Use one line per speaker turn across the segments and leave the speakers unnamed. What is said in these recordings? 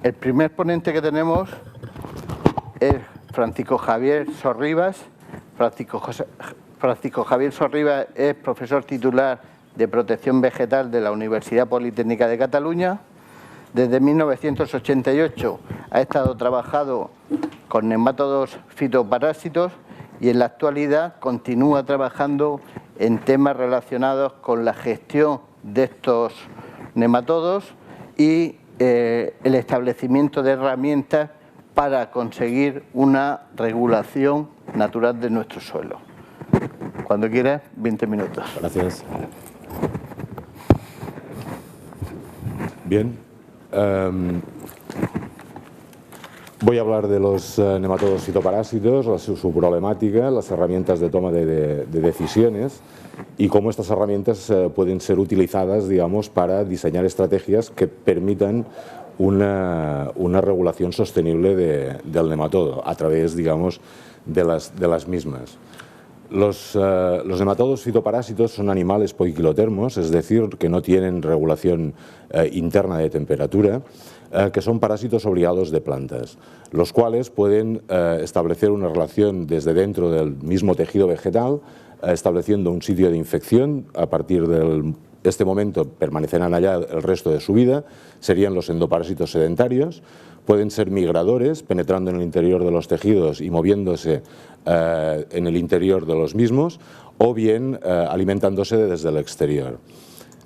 El primer ponente que tenemos es Francisco Javier Sorribas. Francisco Javier Sorribas es profesor titular de Protección Vegetal de la Universidad Politécnica de Cataluña. Desde 1988 ha estado trabajando con nematodos fitoparásitos y en la actualidad continúa trabajando en temas relacionados con la gestión de estos nematodos y el establecimiento de herramientas para conseguir una regulación natural de nuestro suelo. Cuando quieras, 20 minutos.
Gracias. Bien. Voy a hablar de los nematodos fitoparásitos, su problemática, las herramientas de toma de decisiones y cómo estas herramientas pueden ser utilizadas, digamos, para diseñar estrategias que permitan una regulación sostenible del nematodo a través, digamos, de las mismas. Los nematodos fitoparásitos son animales poiquilotermos, es decir, que no tienen regulación interna de temperatura, que son parásitos obligados de plantas, los cuales pueden establecer una relación desde dentro del mismo tejido vegetal, estableciendo un sitio de infección. A partir de este momento permanecerán allá el resto de su vida, serían los endoparásitos sedentarios. Pueden ser migradores, penetrando en el interior de los tejidos y moviéndose en el interior de los mismos, o bien alimentándose desde el exterior.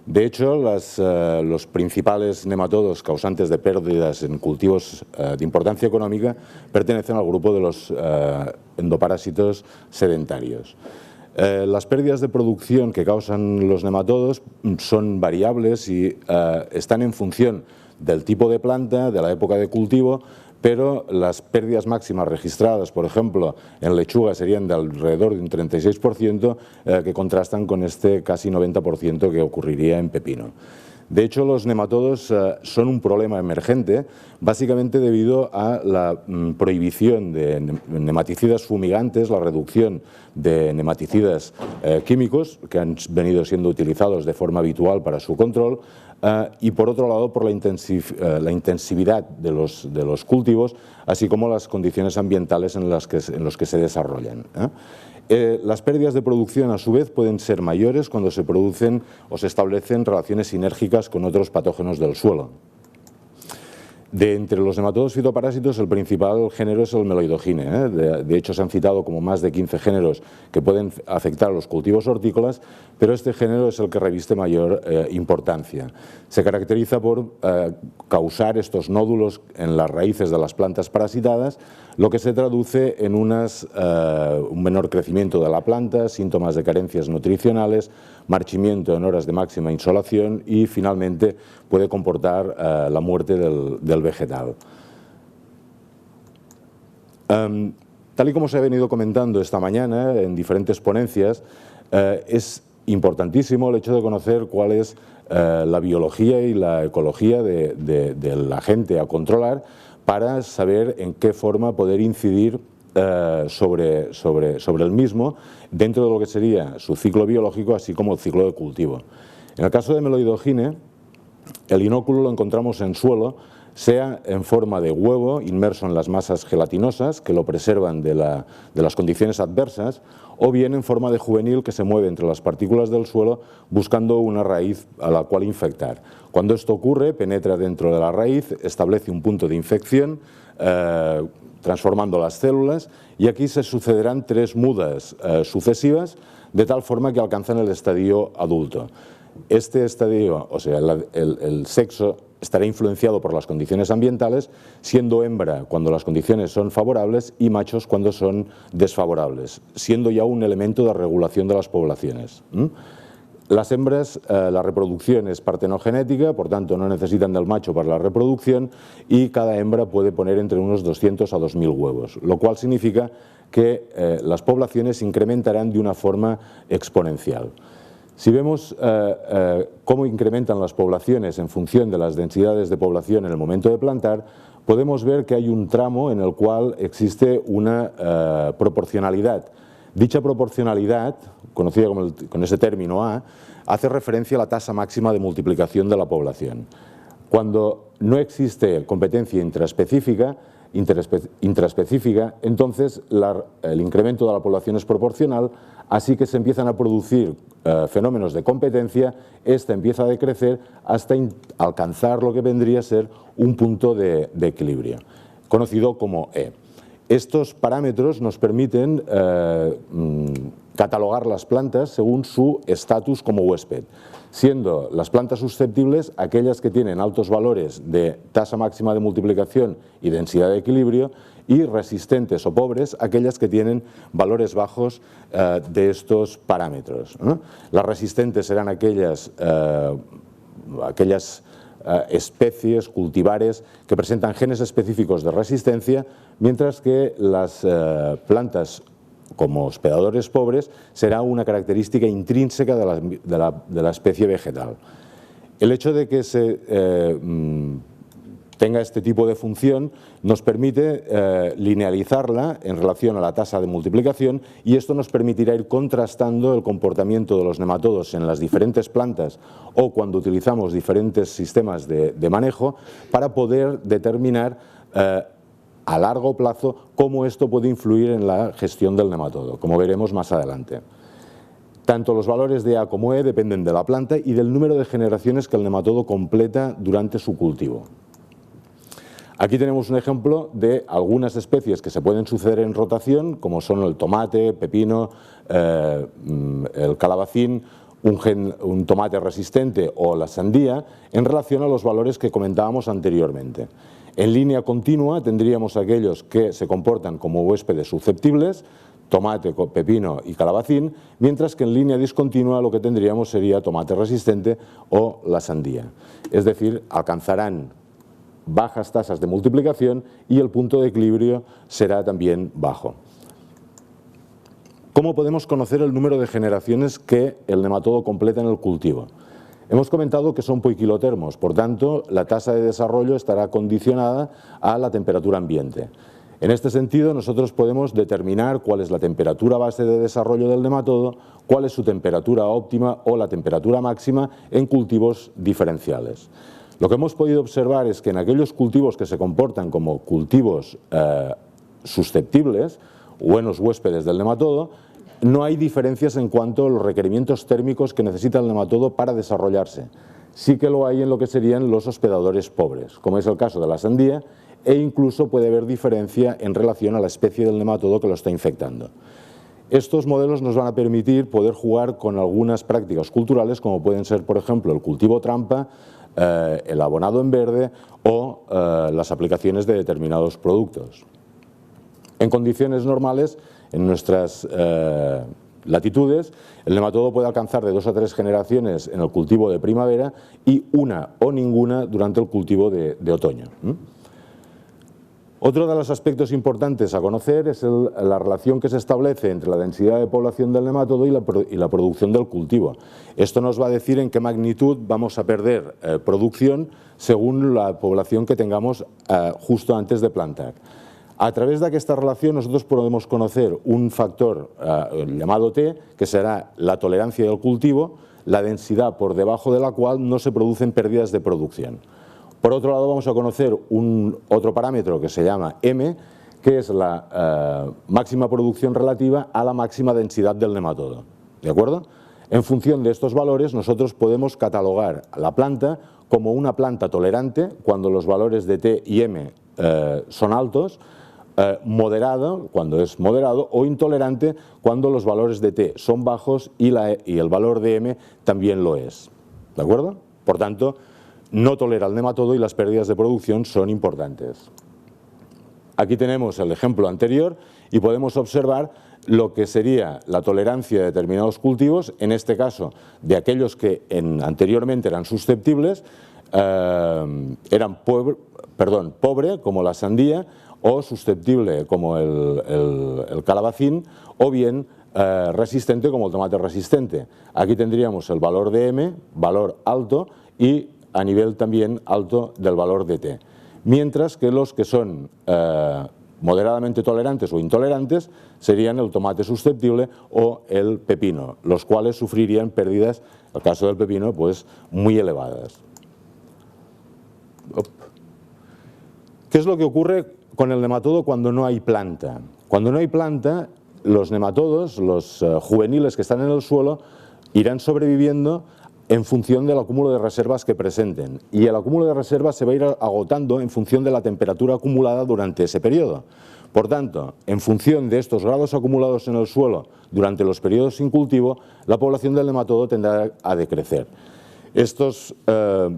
De hecho, los principales nematodos causantes de pérdidas en cultivos de importancia económica pertenecen al grupo de los endoparásitos sedentarios. Las pérdidas de producción que causan los nematodos son variables y están en función del tipo de planta, de la época de cultivo, pero las pérdidas máximas registradas, por ejemplo, en lechuga serían de alrededor de un 36%, que contrastan con este casi 90% que ocurriría en pepino. De hecho, los nematodos son un problema emergente, básicamente debido a la prohibición de nematicidas fumigantes, la reducción de nematicidas químicos que han venido siendo utilizados de forma habitual para su control, y por otro lado por la intensividad de los cultivos, así como las condiciones ambientales en los que se desarrollan. Las pérdidas de producción, a su vez, pueden ser mayores cuando se producen o se establecen relaciones sinérgicas con otros patógenos del suelo. De entre los nematodos fitoparásitos, el principal género es el Meloidogine. De hecho, se han citado como más de 15 géneros que pueden afectar a los cultivos hortícolas, pero este género es el que reviste mayor importancia. Se caracteriza por causar estos nódulos en las raíces de las plantas parasitadas, lo que se traduce en un menor crecimiento de la planta, síntomas de carencias nutricionales, marchimiento en horas de máxima insolación y, finalmente, puede comportar la muerte del vegetal. Tal y como se ha venido comentando esta mañana en diferentes ponencias, es importantísimo el hecho de conocer cuál es la biología y la ecología del agente a controlar para saber en qué forma poder incidir sobre el mismo dentro de lo que sería su ciclo biológico, así como el ciclo de cultivo. En el caso de Meloidogine, el inóculo lo encontramos en suelo, sea en forma de huevo inmerso en las masas gelatinosas que lo preservan de las condiciones adversas, o bien en forma de juvenil que se mueve entre las partículas del suelo buscando una raíz a la cual infectar. Cuando esto ocurre, penetra dentro de la raíz, establece un punto de infección, transformando las células, y aquí se sucederán 3 mudas sucesivas, de tal forma que alcanzan el estadio adulto. Este estadio, o sea, el sexo, estará influenciado por las condiciones ambientales, siendo hembra cuando las condiciones son favorables y machos cuando son desfavorables, siendo ya un elemento de regulación de las poblaciones. Las hembras, la reproducción es partenogenética, por tanto no necesitan del macho para la reproducción, y cada hembra puede poner entre unos 200 a 2000 huevos, lo cual significa que las poblaciones incrementarán de una forma exponencial. Si vemos cómo incrementan las poblaciones en función de las densidades de población en el momento de plantar, podemos ver que hay un tramo en el cual existe una proporcionalidad. Dicha proporcionalidad, conocida con ese término A, hace referencia a la tasa máxima de multiplicación de la población. Cuando no existe competencia intraespecífica, entonces el incremento de la población es proporcional, así que se empiezan a producir fenómenos de competencia, esta empieza a decrecer hasta alcanzar lo que vendría a ser un punto de equilibrio, conocido como E. Estos parámetros nos permiten catalogar las plantas según su estatus como huésped, siendo las plantas susceptibles aquellas que tienen altos valores de tasa máxima de multiplicación y densidad de equilibrio, y resistentes o pobres aquellas que tienen valores bajos de estos parámetros, ¿no? Las resistentes serán aquellas especies, cultivares, que presentan genes específicos de resistencia, mientras que las plantas como hospedadores pobres será una característica intrínseca de la especie vegetal. El hecho de que se tenga este tipo de función nos permite linealizarla en relación a la tasa de multiplicación, y esto nos permitirá ir contrastando el comportamiento de los nematodos en las diferentes plantas o cuando utilizamos diferentes sistemas de manejo para poder determinar a largo plazo cómo esto puede influir en la gestión del nematodo, como veremos más adelante. Tanto los valores de A como E dependen de la planta y del número de generaciones que el nematodo completa durante su cultivo. Aquí tenemos un ejemplo de algunas especies que se pueden suceder en rotación, como son el tomate, pepino, el calabacín, un tomate resistente o la sandía, en relación a los valores que comentábamos anteriormente. En línea continua tendríamos aquellos que se comportan como huéspedes susceptibles, tomate, pepino y calabacín, mientras que en línea discontinua lo que tendríamos sería tomate resistente o la sandía. Es decir, alcanzarán bajas tasas de multiplicación y el punto de equilibrio será también bajo. ¿Cómo podemos conocer el número de generaciones que el nematodo completa en el cultivo? Hemos comentado que son poiquilotermos, por tanto, la tasa de desarrollo estará condicionada a la temperatura ambiente. En este sentido, nosotros podemos determinar cuál es la temperatura base de desarrollo del nematodo, cuál es su temperatura óptima o la temperatura máxima en cultivos diferenciales. Lo que hemos podido observar es que en aquellos cultivos que se comportan como cultivos susceptibles, buenos huéspedes del nematodo, no hay diferencias en cuanto a los requerimientos térmicos que necesita el nematodo para desarrollarse. Sí que lo hay en lo que serían los hospedadores pobres, como es el caso de la sandía, e incluso puede haber diferencia en relación a la especie del nematodo que lo está infectando. Estos modelos nos van a permitir poder jugar con algunas prácticas culturales, como pueden ser, por ejemplo, el cultivo trampa, el abonado en verde o las aplicaciones de determinados productos. En condiciones normales, en nuestras latitudes, el nematodo puede alcanzar de 2 a 3 generaciones en el cultivo de primavera y una o ninguna durante el cultivo de otoño. Otro de los aspectos importantes a conocer es la relación que se establece entre la densidad de población del nematodo y la producción del cultivo. Esto nos va a decir en qué magnitud vamos a perder producción según la población que tengamos justo antes de plantar. A través de esta relación nosotros podemos conocer un factor llamado T, que será la tolerancia del cultivo, la densidad por debajo de la cual no se producen pérdidas de producción. Por otro lado, vamos a conocer otro parámetro que se llama M, que es la máxima producción relativa a la máxima densidad del nematodo. ¿De acuerdo? En función de estos valores, nosotros podemos catalogar la planta como una planta tolerante cuando los valores de T y M son altos, moderado cuando es moderado o intolerante cuando los valores de T son bajos y el valor de M también lo es. ¿De acuerdo? Por tanto, no tolera el nematodo y las pérdidas de producción son importantes. Aquí tenemos el ejemplo anterior y podemos observar lo que sería la tolerancia de determinados cultivos, en este caso de aquellos que anteriormente eran susceptibles, pobre como la sandía, o susceptible como el calabacín, o bien resistente como el tomate resistente. Aquí tendríamos el valor de M, valor alto, y a nivel también alto del valor de T. Mientras que los que son moderadamente tolerantes o intolerantes serían el tomate susceptible o el pepino, los cuales sufrirían pérdidas, en el caso del pepino, pues muy elevadas. ¿Qué es lo que ocurre con el nematodo cuando no hay planta? Cuando no hay planta, los nematodos, los juveniles que están en el suelo, irán sobreviviendo en función del acúmulo de reservas que presenten, y el acúmulo de reservas se va a ir agotando en función de la temperatura acumulada durante ese periodo. Por tanto, en función de estos grados acumulados en el suelo durante los periodos sin cultivo, la población del nematodo tendrá a decrecer. Estos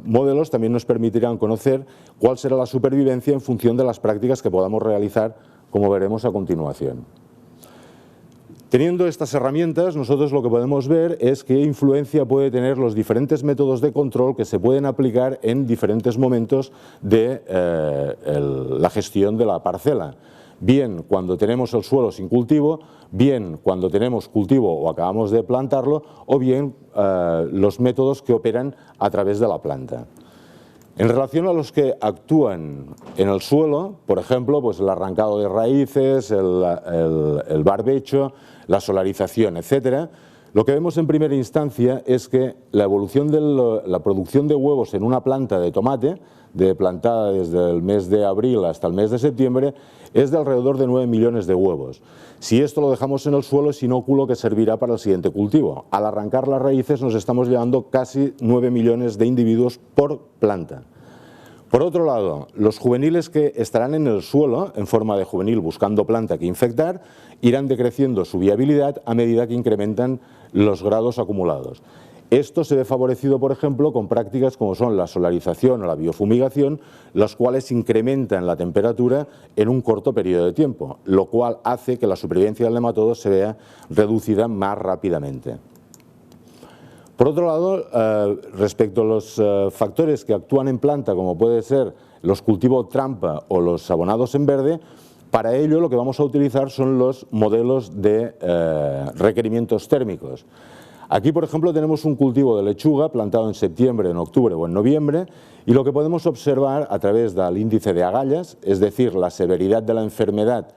modelos también nos permitirán conocer cuál será la supervivencia en función de las prácticas que podamos realizar, como veremos a continuación. Teniendo estas herramientas, nosotros lo que podemos ver es qué influencia puede tener los diferentes métodos de control que se pueden aplicar en diferentes momentos de la gestión de la parcela. Bien cuando tenemos el suelo sin cultivo, bien cuando tenemos cultivo o acabamos de plantarlo, o bien los métodos que operan a través de la planta. En relación a los que actúan en el suelo, por ejemplo, pues el arrancado de raíces, el barbecho, la solarización, etcétera, lo que vemos en primera instancia es que la evolución de la producción de huevos en una planta de tomate, plantada desde el mes de abril hasta el mes de septiembre, es de alrededor de 9 millones de huevos. Si esto lo dejamos en el suelo, es inóculo que servirá para el siguiente cultivo. Al arrancar las raíces nos estamos llevando casi 9 millones de individuos por planta. Por otro lado, los juveniles que estarán en el suelo, en forma de juvenil buscando planta que infectar, irán decreciendo su viabilidad a medida que incrementan los grados acumulados. Esto se ve favorecido, por ejemplo, con prácticas como son la solarización o la biofumigación, las cuales incrementan la temperatura en un corto periodo de tiempo, lo cual hace que la supervivencia del nematodo se vea reducida más rápidamente. Por otro lado, respecto a los factores que actúan en planta, como puede ser los cultivos trampa o los abonados en verde, para ello lo que vamos a utilizar son los modelos de requerimientos térmicos. Aquí, por ejemplo, tenemos un cultivo de lechuga plantado en septiembre, en octubre o en noviembre, y lo que podemos observar a través del índice de agallas, es decir, la severidad de la enfermedad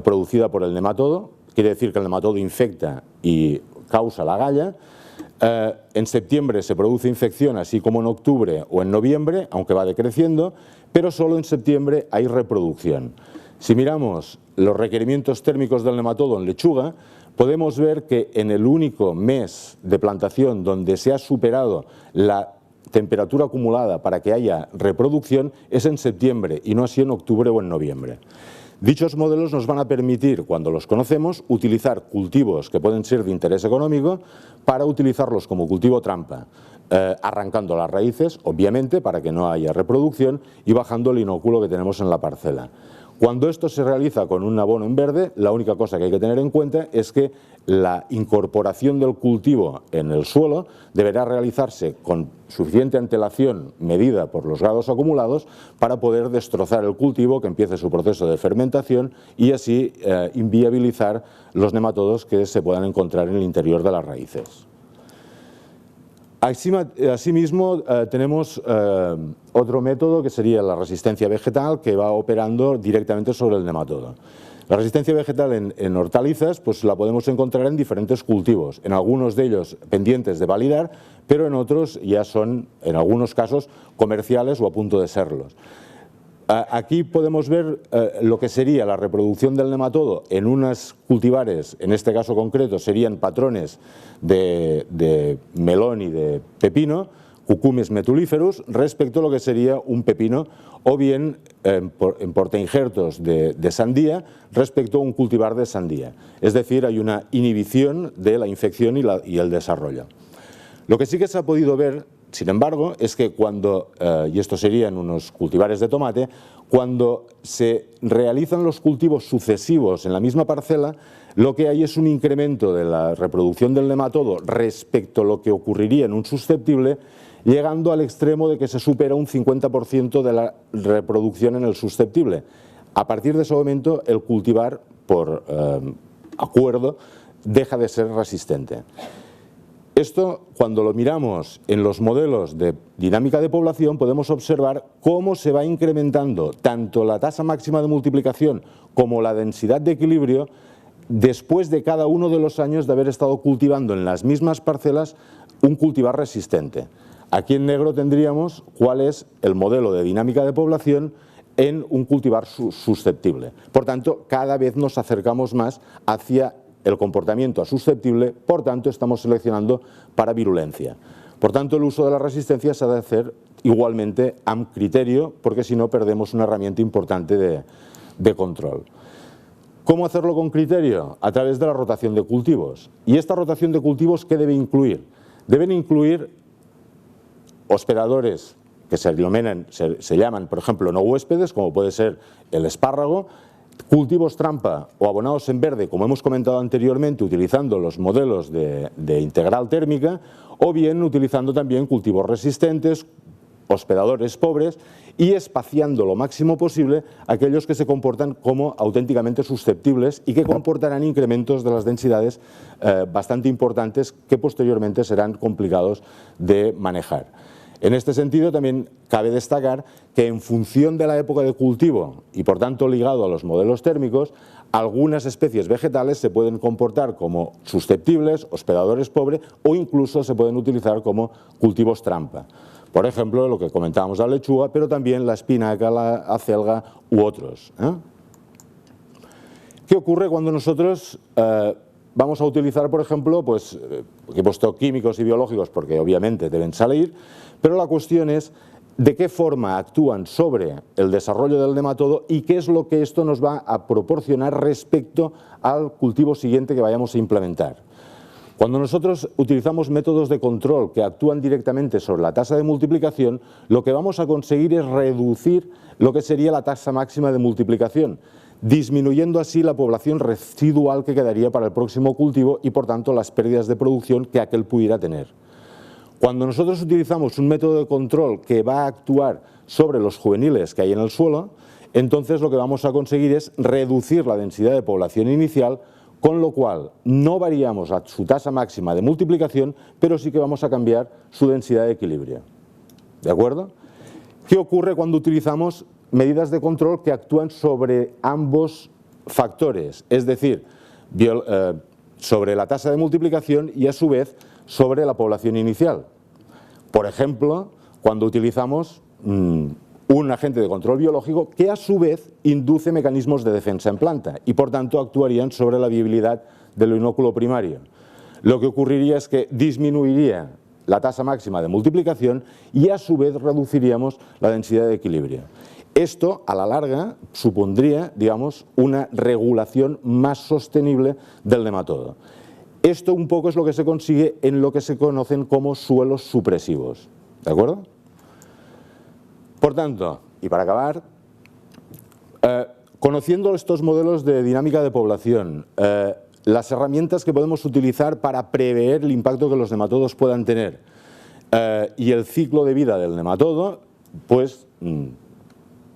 producida por el nematodo, quiere decir que el nematodo infecta y causa la agalla. En septiembre se produce infección, así como en octubre o en noviembre, aunque va decreciendo, pero solo en septiembre hay reproducción. Si miramos los requerimientos térmicos del nematodo en lechuga, podemos ver que en el único mes de plantación donde se ha superado la temperatura acumulada para que haya reproducción es en septiembre y no así en octubre o en noviembre. Dichos modelos nos van a permitir, cuando los conocemos, utilizar cultivos que pueden ser de interés económico para utilizarlos como cultivo trampa, arrancando las raíces, obviamente, para que no haya reproducción y bajando el inóculo que tenemos en la parcela. Cuando esto se realiza con un abono en verde, la única cosa que hay que tener en cuenta es que la incorporación del cultivo en el suelo deberá realizarse con suficiente antelación medida por los grados acumulados para poder destrozar el cultivo, que empiece su proceso de fermentación y así inviabilizar los nematodos que se puedan encontrar en el interior de las raíces. Asimismo, tenemos otro método que sería la resistencia vegetal, que va operando directamente sobre el nematodo. La resistencia vegetal en hortalizas pues la podemos encontrar en diferentes cultivos, en algunos de ellos pendientes de validar, pero en otros ya son, en algunos casos, comerciales o a punto de serlos. Aquí podemos ver lo que sería la reproducción del nematodo en unas cultivares, en este caso concreto serían patrones de melón y de pepino, Cucumis metuliferus, respecto a lo que sería un pepino, o bien en portainjertos de sandía respecto a un cultivar de sandía. Es decir, hay una inhibición de la infección y el desarrollo. Lo que sí que se ha podido ver, sin embargo, es que cuando, y esto serían unos cultivares de tomate, cuando se realizan los cultivos sucesivos en la misma parcela, lo que hay es un incremento de la reproducción del nematodo respecto a lo que ocurriría en un susceptible, llegando al extremo de que se supera un 50% de la reproducción en el susceptible. A partir de ese momento, el cultivar, por acuerdo, deja de ser resistente. Esto, cuando lo miramos en los modelos de dinámica de población, podemos observar cómo se va incrementando tanto la tasa máxima de multiplicación como la densidad de equilibrio después de cada uno de los años de haber estado cultivando en las mismas parcelas un cultivar resistente. Aquí en negro tendríamos cuál es el modelo de dinámica de población en un cultivar susceptible. Por tanto, cada vez nos acercamos más hacia el comportamiento susceptible, por tanto estamos seleccionando para virulencia. Por tanto, el uso de la resistencia se ha de hacer igualmente a criterio, porque si no perdemos una herramienta importante de control. ¿Cómo hacerlo con criterio? A través de la rotación de cultivos. ¿Y esta rotación de cultivos qué debe incluir? Deben incluir hospedadores que se llaman, por ejemplo, no huéspedes, como puede ser el espárrago, cultivos trampa o abonados en verde, como hemos comentado anteriormente, utilizando los modelos de integral térmica, o bien utilizando también cultivos resistentes, hospedadores pobres, y espaciando lo máximo posible aquellos que se comportan como auténticamente susceptibles y que comportarán incrementos de las densidades bastante importantes que posteriormente serán complicados de manejar. En este sentido, también cabe destacar que en función de la época de cultivo y por tanto ligado a los modelos térmicos, algunas especies vegetales se pueden comportar como susceptibles, hospedadores pobres o incluso se pueden utilizar como cultivos trampa. Por ejemplo, lo que comentábamos la lechuga, pero también la espinaca, la acelga u otros. ¿Qué ocurre cuando nosotros vamos a utilizar, por ejemplo, pues, he puesto químicos y biológicos porque obviamente deben salir, pero la cuestión es de qué forma actúan sobre el desarrollo del nematodo y qué es lo que esto nos va a proporcionar respecto al cultivo siguiente que vayamos a implementar. Cuando nosotros utilizamos métodos de control que actúan directamente sobre la tasa de multiplicación, lo que vamos a conseguir es reducir lo que sería la tasa máxima de multiplicación, disminuyendo así la población residual que quedaría para el próximo cultivo y por tanto las pérdidas de producción que aquel pudiera tener. Cuando nosotros utilizamos un método de control que va a actuar sobre los juveniles que hay en el suelo, entonces lo que vamos a conseguir es reducir la densidad de población inicial, con lo cual no variamos a su tasa máxima de multiplicación, pero sí que vamos a cambiar su densidad de equilibrio. ¿De acuerdo? ¿Qué ocurre cuando utilizamos medidas de control que actúan sobre ambos factores? Es decir, sobre la tasa de multiplicación y a su vez sobre la población inicial. Por ejemplo, cuando utilizamos un agente de control biológico que a su vez induce mecanismos de defensa en planta y por tanto actuarían sobre la viabilidad del inóculo primario. Lo que ocurriría es que disminuiría la tasa máxima de multiplicación y a su vez reduciríamos la densidad de equilibrio. Esto, a la larga, supondría, digamos, una regulación más sostenible del nematodo. Esto un poco es lo que se consigue en lo que se conocen como suelos supresivos. ¿De acuerdo? Por tanto, y para acabar, conociendo estos modelos de dinámica de población, las herramientas que podemos utilizar para prever el impacto que los nematodos puedan tener y el ciclo de vida del nematodo, pues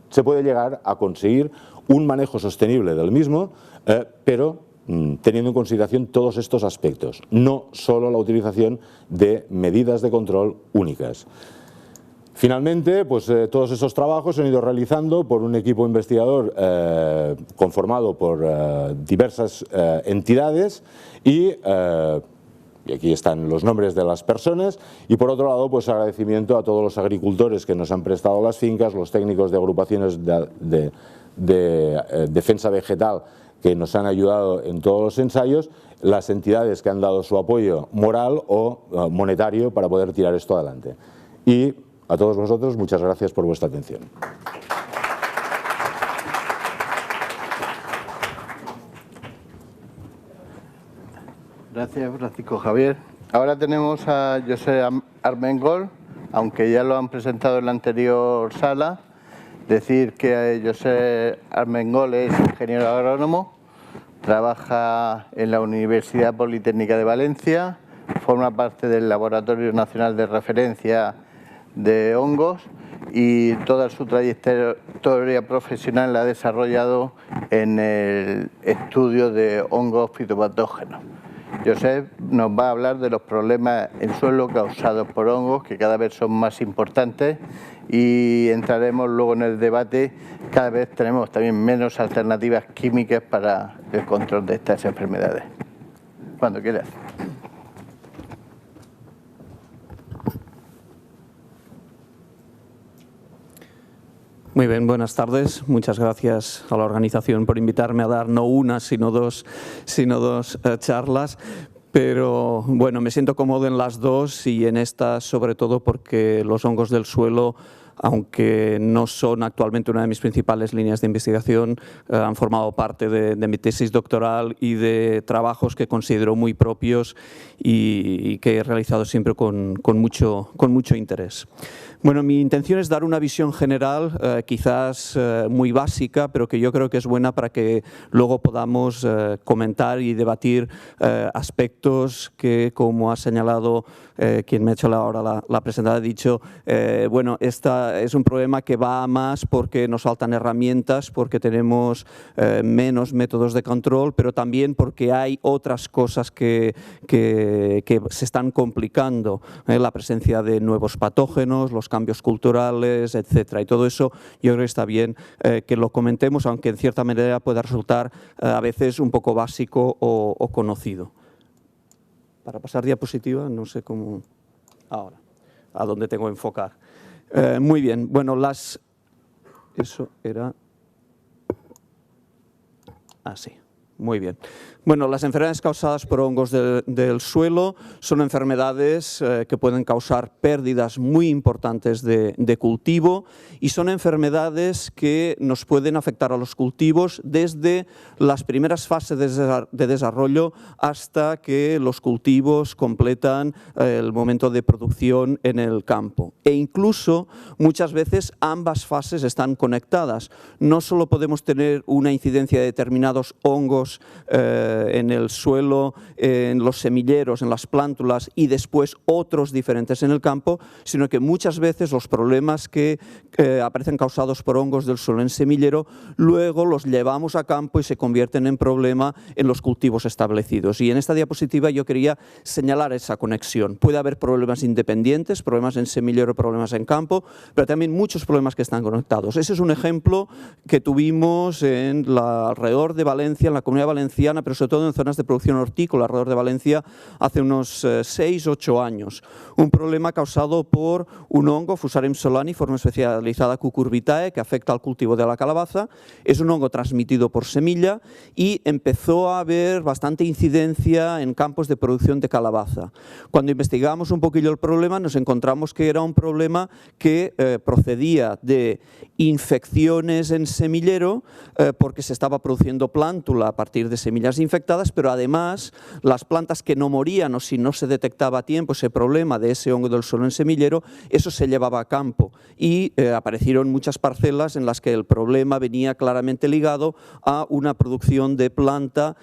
se puede llegar a conseguir un manejo sostenible del mismo, pero teniendo en consideración todos estos aspectos, no solo la utilización de medidas de control únicas. Finalmente, pues todos esos trabajos se han ido realizando por un equipo investigador conformado por diversas entidades y aquí están los nombres de las personas y por otro lado pues agradecimiento a todos los agricultores que nos han prestado las fincas, los técnicos de agrupaciones de defensa vegetal que nos han ayudado en todos los ensayos, las entidades que han dado su apoyo moral o monetario para poder tirar esto adelante. Y a todos vosotros, muchas gracias por vuestra atención.
Gracias, Francisco Javier. Ahora tenemos a José Armengol, aunque ya lo han presentado en la anterior sala. Decir que José Armengol es ingeniero agrónomo, trabaja en la Universidad Politécnica de Valencia, forma parte del Laboratorio Nacional de Referencia de Hongos y toda su trayectoria profesional la ha desarrollado en el estudio de hongos fitopatógenos. Josep nos va a hablar de los problemas en suelo causados por hongos, que cada vez son más importantes, y entraremos luego en el debate. Cada vez tenemos también menos alternativas químicas para el control de estas enfermedades. Cuando quieras.
Muy bien, buenas tardes. Muchas gracias a la organización por invitarme a dar no una, sino dos charlas. Pero bueno, me siento cómodo en las dos y en esta sobre todo porque los hongos del suelo, aunque no son actualmente una de mis principales líneas de investigación, han formado parte de mi tesis doctoral y de trabajos que considero muy propios y que he realizado siempre con mucho interés. Bueno, mi intención es dar una visión general, quizás muy básica, pero que yo creo que es buena para que luego podamos comentar y debatir aspectos que, como ha señalado quien me ha hecho ahora la presentación, ha dicho, bueno, este es un problema que va a más porque nos faltan herramientas, porque tenemos menos métodos de control, pero también porque hay otras cosas que se están complicando, la presencia de nuevos patógenos, los cambios culturales, etcétera. Y todo eso yo creo que está bien que lo comentemos, aunque en cierta manera pueda resultar a veces un poco básico o conocido. Para pasar diapositiva, no sé cómo... Ahora, a dónde tengo que enfocar. Muy bien, bueno, eso era... Así. Muy bien. Bueno, las enfermedades causadas por hongos del suelo son enfermedades que pueden causar pérdidas muy importantes de cultivo y son enfermedades que nos pueden afectar a los cultivos desde las primeras fases de desarrollo hasta que los cultivos completan el momento de producción en el campo. E incluso muchas veces ambas fases están conectadas. No solo podemos tener una incidencia de determinados hongos en el suelo, en los semilleros, en las plántulas y después otros diferentes en el campo, sino que muchas veces los problemas que aparecen causados por hongos del suelo en semillero, luego los llevamos a campo y se convierten en problema en los cultivos establecidos. Y en esta diapositiva yo quería señalar esa conexión. Puede haber problemas independientes, problemas en semillero, problemas en campo, pero también muchos problemas que están conectados. Ese es un ejemplo que tuvimos alrededor de Valencia, en la Comunidad Valenciana, pero sobre todo en zonas de producción hortícola alrededor de Valencia hace unos 6-8 años. Un problema causado por un hongo, Fusarium solani, forma especializada Cucurbitae, que afecta al cultivo de la calabaza. Es un hongo transmitido por semilla y empezó a haber bastante incidencia en campos de producción de calabaza. Cuando investigamos un poquillo el problema, nos encontramos que era un problema que procedía de infecciones en semillero, porque se estaba produciendo plántula a partir de semillas infectadas, pero además las plantas que no morían o si no se detectaba a tiempo ese problema de ese hongo del suelo en semillero, eso se llevaba a campo y aparecieron muchas parcelas en las que el problema venía claramente ligado a una producción de planta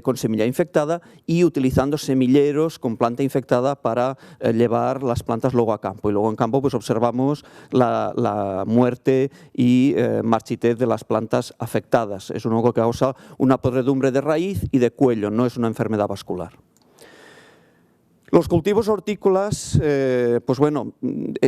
con semilla infectada y utilizando semilleros con planta infectada para llevar las plantas luego a campo. Y luego en campo pues observamos la muerte y marchitez de las plantas afectadas. Es un hongo que causa una podredumbre de raíz y de cuello, no es una enfermedad vascular. Los cultivos hortícolas, pues bueno,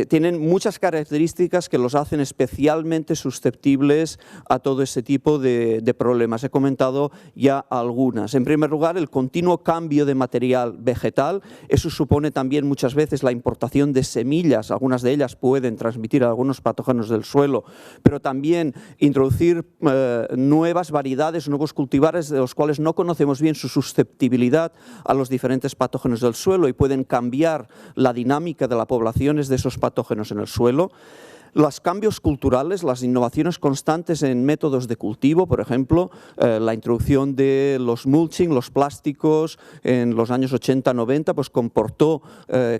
tienen muchas características que los hacen especialmente susceptibles a todo ese tipo de problemas. He comentado ya algunas. En primer lugar, el continuo cambio de material vegetal. Eso supone también muchas veces la importación de semillas. Algunas de ellas pueden transmitir algunos patógenos del suelo, pero también introducir nuevas variedades, nuevos cultivares de los cuales no conocemos bien su susceptibilidad a los diferentes patógenos del suelo y pueden cambiar la dinámica de las poblaciones de esos patógenos en el suelo. Los cambios culturales, las innovaciones constantes en métodos de cultivo, por ejemplo, la introducción de los mulching, los plásticos en los años 80-90, pues comportó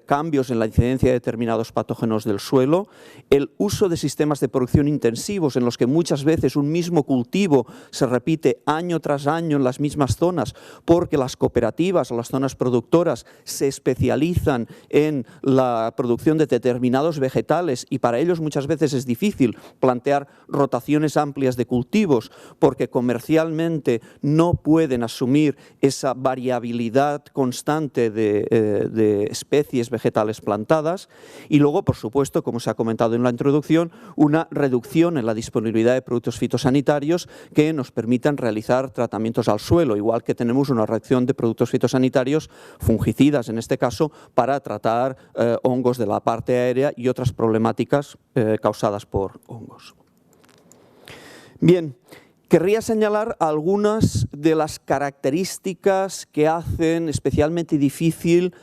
cambios en la incidencia de determinados patógenos del suelo. El uso de sistemas de producción intensivos en los que muchas veces un mismo cultivo se repite año tras año en las mismas zonas porque las cooperativas o las zonas productoras se especializan en la producción de determinados vegetales y para ellos muchas veces es difícil plantear rotaciones amplias de cultivos porque comercialmente no pueden asumir esa variabilidad constante de especies vegetales plantadas y luego, por supuesto, como se ha comentado en la introducción, una reducción en la disponibilidad de productos fitosanitarios que nos permitan realizar tratamientos al suelo, igual que tenemos una reacción de productos fitosanitarios, fungicidas en este caso, para tratar hongos de la parte aérea y otras problemáticas causadas por hongos. Bien, querría señalar algunas de las características que hacen especialmente difícil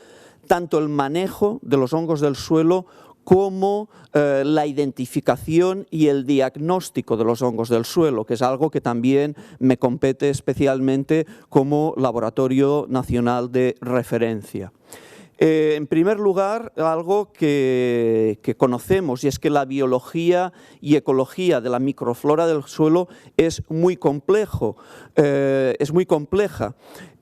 tanto el manejo de los hongos del suelo como la identificación y el diagnóstico de los hongos del suelo, que es algo que también me compete especialmente como Laboratorio Nacional de Referencia. En primer lugar, algo que conocemos, y es que la biología y ecología de la microflora del suelo es muy compleja.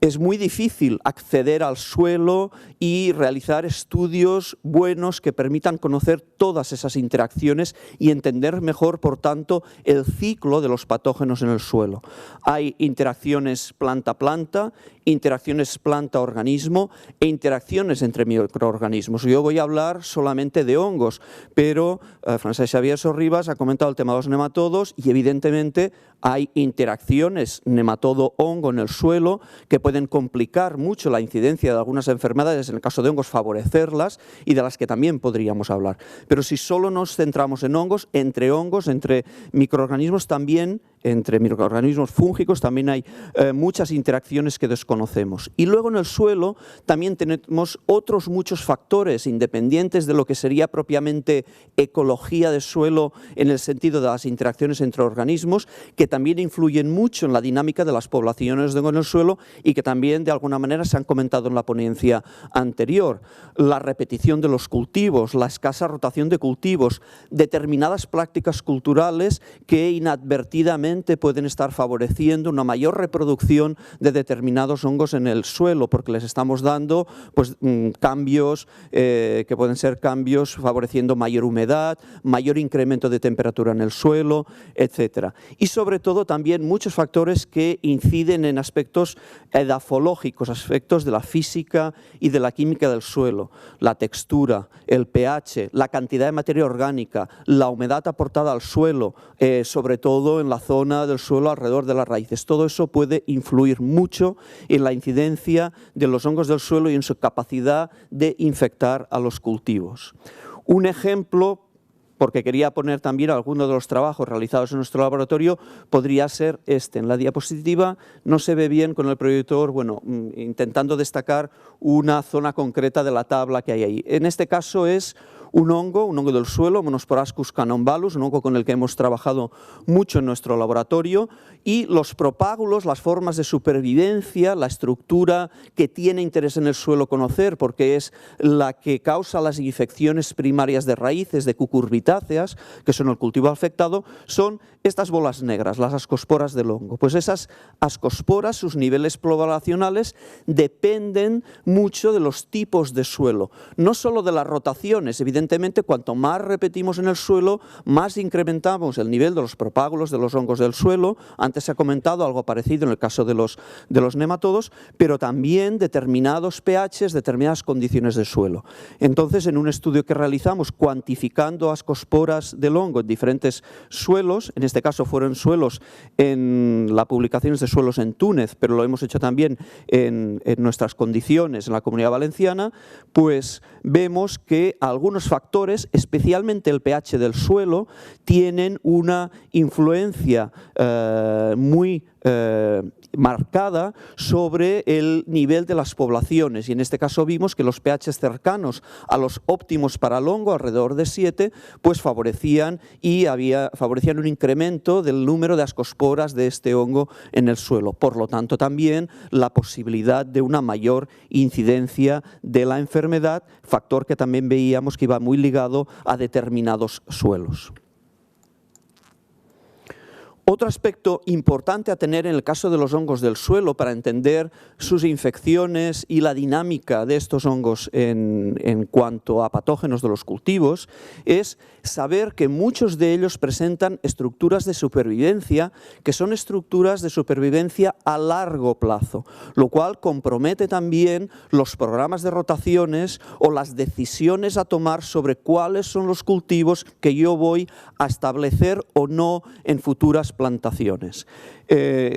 Es muy difícil acceder al suelo y realizar estudios buenos que permitan conocer todas esas interacciones y entender mejor, por tanto, el ciclo de los patógenos en el suelo. Hay interacciones planta-planta, interacciones planta-organismo e interacciones entre microorganismos. Yo voy a hablar solamente de hongos, pero Francesc Xavier Sorribas ha comentado el tema de los nematodos y evidentemente hay interacciones nematodo-hongo en el suelo que pueden complicar mucho la incidencia de algunas enfermedades, en el caso de hongos favorecerlas, y de las que también podríamos hablar. Pero si solo nos centramos en hongos, entre microorganismos también, entre microorganismos fúngicos también hay muchas interacciones que desconocemos. Y luego en el suelo también tenemos otros muchos factores independientes de lo que sería propiamente ecología del suelo en el sentido de las interacciones entre organismos, que también influyen mucho en la dinámica de las poblaciones de hongos en el suelo y que también de alguna manera se han comentado en la ponencia anterior. La repetición de los cultivos, la escasa rotación de cultivos, determinadas prácticas culturales que inadvertidamente pueden estar favoreciendo una mayor reproducción de determinados hongos en el suelo, porque les estamos dando pues, cambios que pueden ser cambios favoreciendo mayor humedad, mayor incremento de temperatura en el suelo, etc. Y sobre todo también muchos factores que inciden en aspectos edafológicos, aspectos de la física y de la química del suelo, la textura, el pH, la cantidad de materia orgánica, la humedad aportada al suelo, sobre todo en la zona del suelo alrededor de las raíces. Todo eso puede influir mucho en la incidencia de los hongos del suelo y en su capacidad de infectar a los cultivos. Un ejemplo, porque quería poner también algunos de los trabajos realizados en nuestro laboratorio, podría ser este. En la diapositiva no se ve bien con el proyector, bueno, intentando destacar una zona concreta de la tabla que hay ahí. En este caso es un hongo del suelo, Monosporascus canombalus, un hongo con el que hemos trabajado mucho en nuestro laboratorio, y los propágulos, las formas de supervivencia, la estructura que tiene interés en el suelo conocer, porque es la que causa las infecciones primarias de raíces, de cucurbitáceas, que son el cultivo afectado, son estas bolas negras, las ascosporas del hongo. Pues esas ascosporas, sus niveles poblacionales, dependen mucho de los tipos de suelo, no solo de las rotaciones. Evidentemente, cuanto más repetimos en el suelo, más incrementamos el nivel de los propágulos de los hongos del suelo. Antes se ha comentado algo parecido en el caso de los nematodos, pero también determinados pHs, determinadas condiciones de suelo. Entonces, en un estudio que realizamos cuantificando ascosporas del hongo en diferentes suelos, en este caso fueron suelos en las publicaciones de suelos en Túnez, pero lo hemos hecho también en nuestras condiciones en la Comunidad Valenciana, pues vemos que algunos factores, especialmente el pH del suelo, tienen una influencia muy marcada sobre el nivel de las poblaciones, y en este caso vimos que los pHs cercanos a los óptimos para el hongo, alrededor de 7, pues favorecían un incremento del número de ascosporas de este hongo en el suelo. Por lo tanto, también la posibilidad de una mayor incidencia de la enfermedad, factor que también veíamos que iba muy ligado a determinados suelos. Otro aspecto importante a tener en el caso de los hongos del suelo para entender sus infecciones y la dinámica de estos hongos en cuanto a patógenos de los cultivos es saber que muchos de ellos presentan estructuras de supervivencia que son estructuras de supervivencia a largo plazo, lo cual compromete también los programas de rotaciones o las decisiones a tomar sobre cuáles son los cultivos que yo voy a establecer o no en futuras las plantaciones.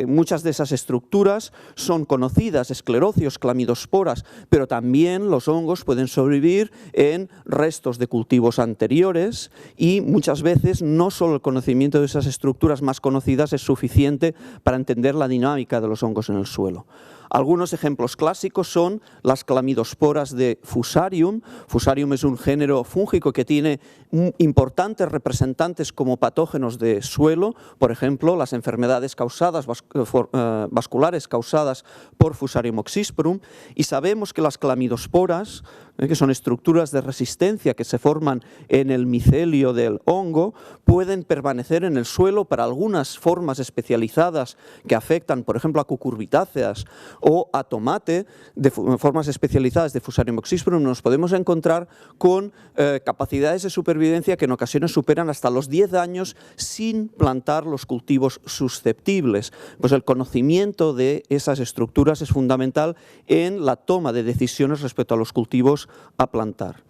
Muchas de esas estructuras son conocidas, esclerocios, clamidosporas, pero también los hongos pueden sobrevivir en restos de cultivos anteriores y muchas veces no solo el conocimiento de esas estructuras más conocidas es suficiente para entender la dinámica de los hongos en el suelo. Algunos ejemplos clásicos son las clamidosporas de Fusarium. Fusarium es un género fúngico que tiene importantes representantes como patógenos de suelo, por ejemplo, las enfermedades vasculares causadas por Fusarium oxysporum, y sabemos que las clamidosporas, que son estructuras de resistencia que se forman en el micelio del hongo, pueden permanecer en el suelo para algunas formas especializadas que afectan, por ejemplo, a cucurbitáceas o a tomate, de formas especializadas de Fusarium oxysporum. Nos podemos encontrar con capacidades de supervivencia que en ocasiones superan hasta los 10 años sin plantar los cultivos susceptibles. Pues el conocimiento de esas estructuras es fundamental en la toma de decisiones respecto a los cultivos a plantar.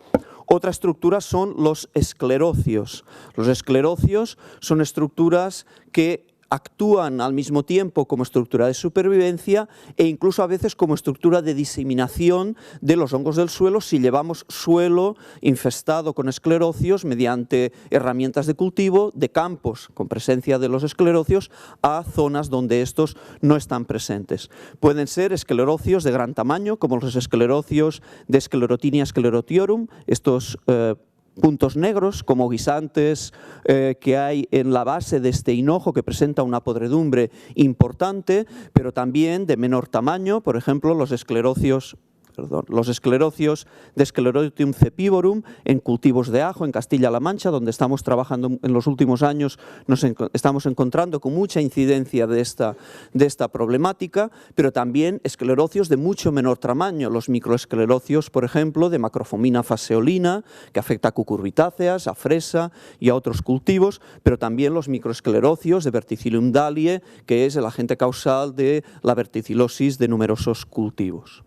Otra estructura son los esclerocios. Los esclerocios son estructuras que actúan al mismo tiempo como estructura de supervivencia e incluso a veces como estructura de diseminación de los hongos del suelo si llevamos suelo infestado con esclerocios mediante herramientas de cultivo de campos con presencia de los esclerocios a zonas donde estos no están presentes. Pueden ser esclerocios de gran tamaño como los esclerocios de Sclerotinia sclerotiorum, estos puntos negros como guisantes que hay en la base de este hinojo que presenta una podredumbre importante, pero también de menor tamaño, por ejemplo los esclerocios de Sclerotium cepivorum en cultivos de ajo en Castilla-La Mancha, donde estamos trabajando en los últimos años, nos estamos encontrando con mucha incidencia de esta problemática, pero también esclerocios de mucho menor tamaño, los microesclerocios, por ejemplo, de Macrofomina faseolina, que afecta a cucurbitáceas, a fresa y a otros cultivos, pero también los microesclerocios de Verticillium dahliae, que es el agente causal de la verticilosis de numerosos cultivos.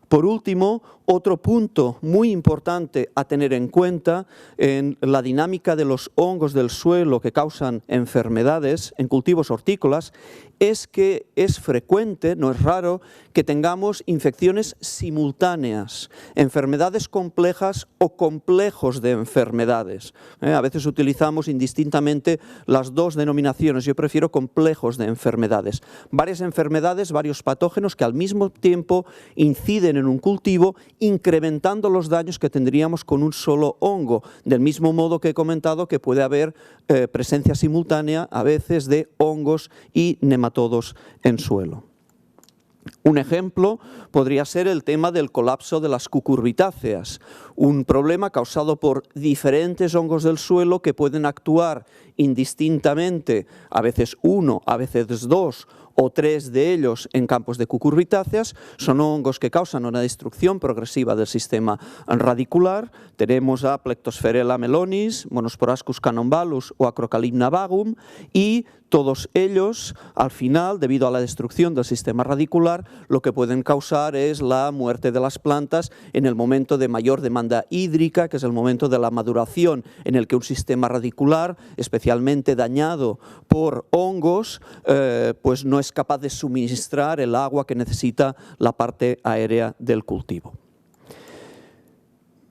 Por último, otro punto muy importante a tener en cuenta en la dinámica de los hongos del suelo que causan enfermedades en cultivos hortícolas es que es frecuente, no es raro, que tengamos infecciones simultáneas, enfermedades complejas o complejos de enfermedades. A veces utilizamos indistintamente las dos denominaciones, yo prefiero complejos de enfermedades. Varias enfermedades, varios patógenos que al mismo tiempo inciden en un cultivo, incrementando los daños que tendríamos con un solo hongo, del mismo modo que he comentado que puede haber presencia simultánea a veces de hongos y nematodos en suelo. Un ejemplo podría ser el tema del colapso de las cucurbitáceas, un problema causado por diferentes hongos del suelo que pueden actuar indistintamente, a veces uno, a veces dos o tres de ellos en campos de cucurbitáceas. Son hongos que causan una destrucción progresiva del sistema radicular. Tenemos a Plectosphaerella melonis, Monosporascus canombalus o Acrocalypna vagum, y todos ellos, al final, debido a la destrucción del sistema radicular, lo que pueden causar es la muerte de las plantas en el momento de mayor demanda hídrica, que es el momento de la maduración, en el que un sistema radicular, especialmente dañado por hongos, pues no es capaz de suministrar el agua que necesita la parte aérea del cultivo.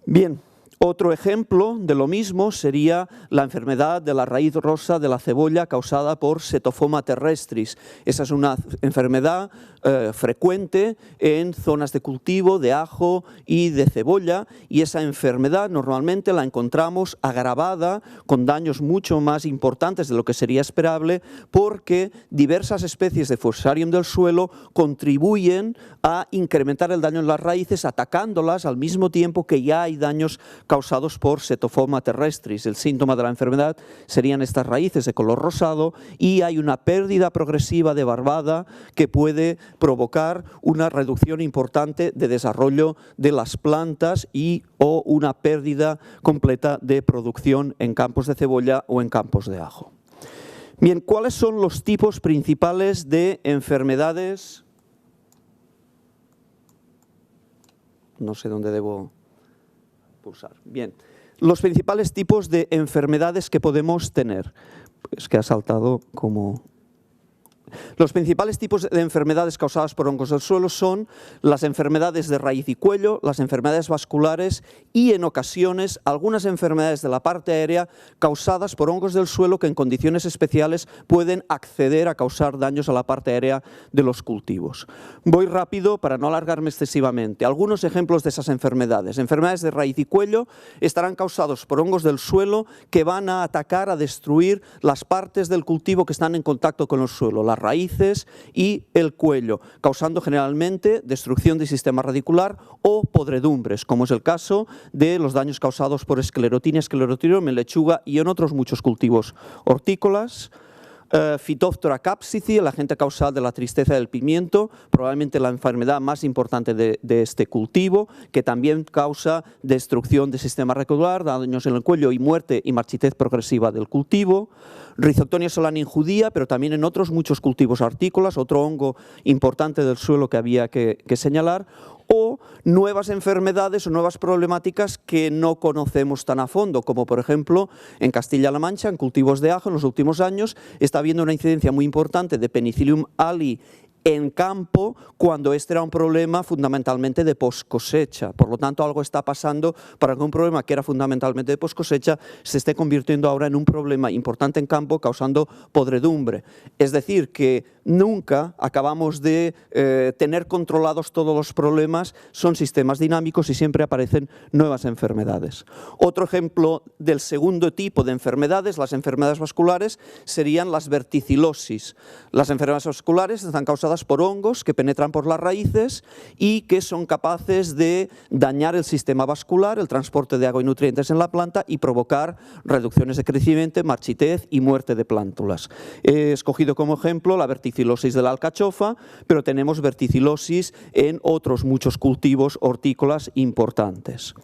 Bien. Otro ejemplo de lo mismo sería la enfermedad de la raíz rosa de la cebolla causada por Setofoma terrestris. Esa es una enfermedad frecuente en zonas de cultivo de ajo y de cebolla, y esa enfermedad normalmente la encontramos agravada con daños mucho más importantes de lo que sería esperable, porque diversas especies de Fusarium del suelo contribuyen a incrementar el daño en las raíces, atacándolas al mismo tiempo que ya hay daños causados por Setofoma terrestris. El síntoma de la enfermedad serían estas raíces de color rosado y hay una pérdida progresiva de barbada que puede provocar una reducción importante de desarrollo de las plantas y o una pérdida completa de producción en campos de cebolla o en campos de ajo. Bien, ¿cuáles son los tipos principales de enfermedades? No sé dónde debo pulsar. Bien, los principales tipos de enfermedades que podemos tener. es que ha saltado como... Los principales tipos de enfermedades causadas por hongos del suelo son las enfermedades de raíz y cuello, las enfermedades vasculares y, en ocasiones, algunas enfermedades de la parte aérea causadas por hongos del suelo que en condiciones especiales pueden acceder a causar daños a la parte aérea de los cultivos. Voy rápido para no alargarme excesivamente. Algunos ejemplos de esas enfermedades. Enfermedades de raíz y cuello estarán causados por hongos del suelo que van a atacar, a destruir las partes del cultivo que están en contacto con el suelo, las raíces y el cuello, causando generalmente destrucción del sistema radicular o podredumbres, como es el caso de los daños causados por esclerotinia, esclerotirum en lechuga y en otros muchos cultivos hortícolas. Phytophthora capsicum, el agente causal de la tristeza del pimiento, probablemente la enfermedad más importante de este cultivo, que también causa destrucción del sistema radicular, daños en el cuello y muerte y marchitez progresiva del cultivo. Rhizoctonia solani judía, pero también en otros muchos cultivos hortícolas, otro hongo importante del suelo que había que señalar, o nuevas enfermedades o nuevas problemáticas que no conocemos tan a fondo, como por ejemplo en Castilla-La Mancha, en cultivos de ajo en los últimos años, está habiendo una incidencia muy importante de Penicillium ali en campo, cuando este era un problema fundamentalmente de post cosecha. Por lo tanto, algo está pasando para que un problema que era fundamentalmente de post cosecha se esté convirtiendo ahora en un problema importante en campo, causando podredumbre. Es decir, que nunca acabamos de tener controlados todos los problemas, son sistemas dinámicos y siempre aparecen nuevas enfermedades. Otro ejemplo del segundo tipo de enfermedades, las enfermedades vasculares, serían las verticilosis. Las enfermedades vasculares están causadas por hongos que penetran por las raíces y que son capaces de dañar el sistema vascular, el transporte de agua y nutrientes en la planta y provocar reducciones de crecimiento, marchitez y muerte de plántulas. He escogido como ejemplo la verticilosis de la alcachofa, pero tenemos verticilosis en otros muchos cultivos hortícolas importantes.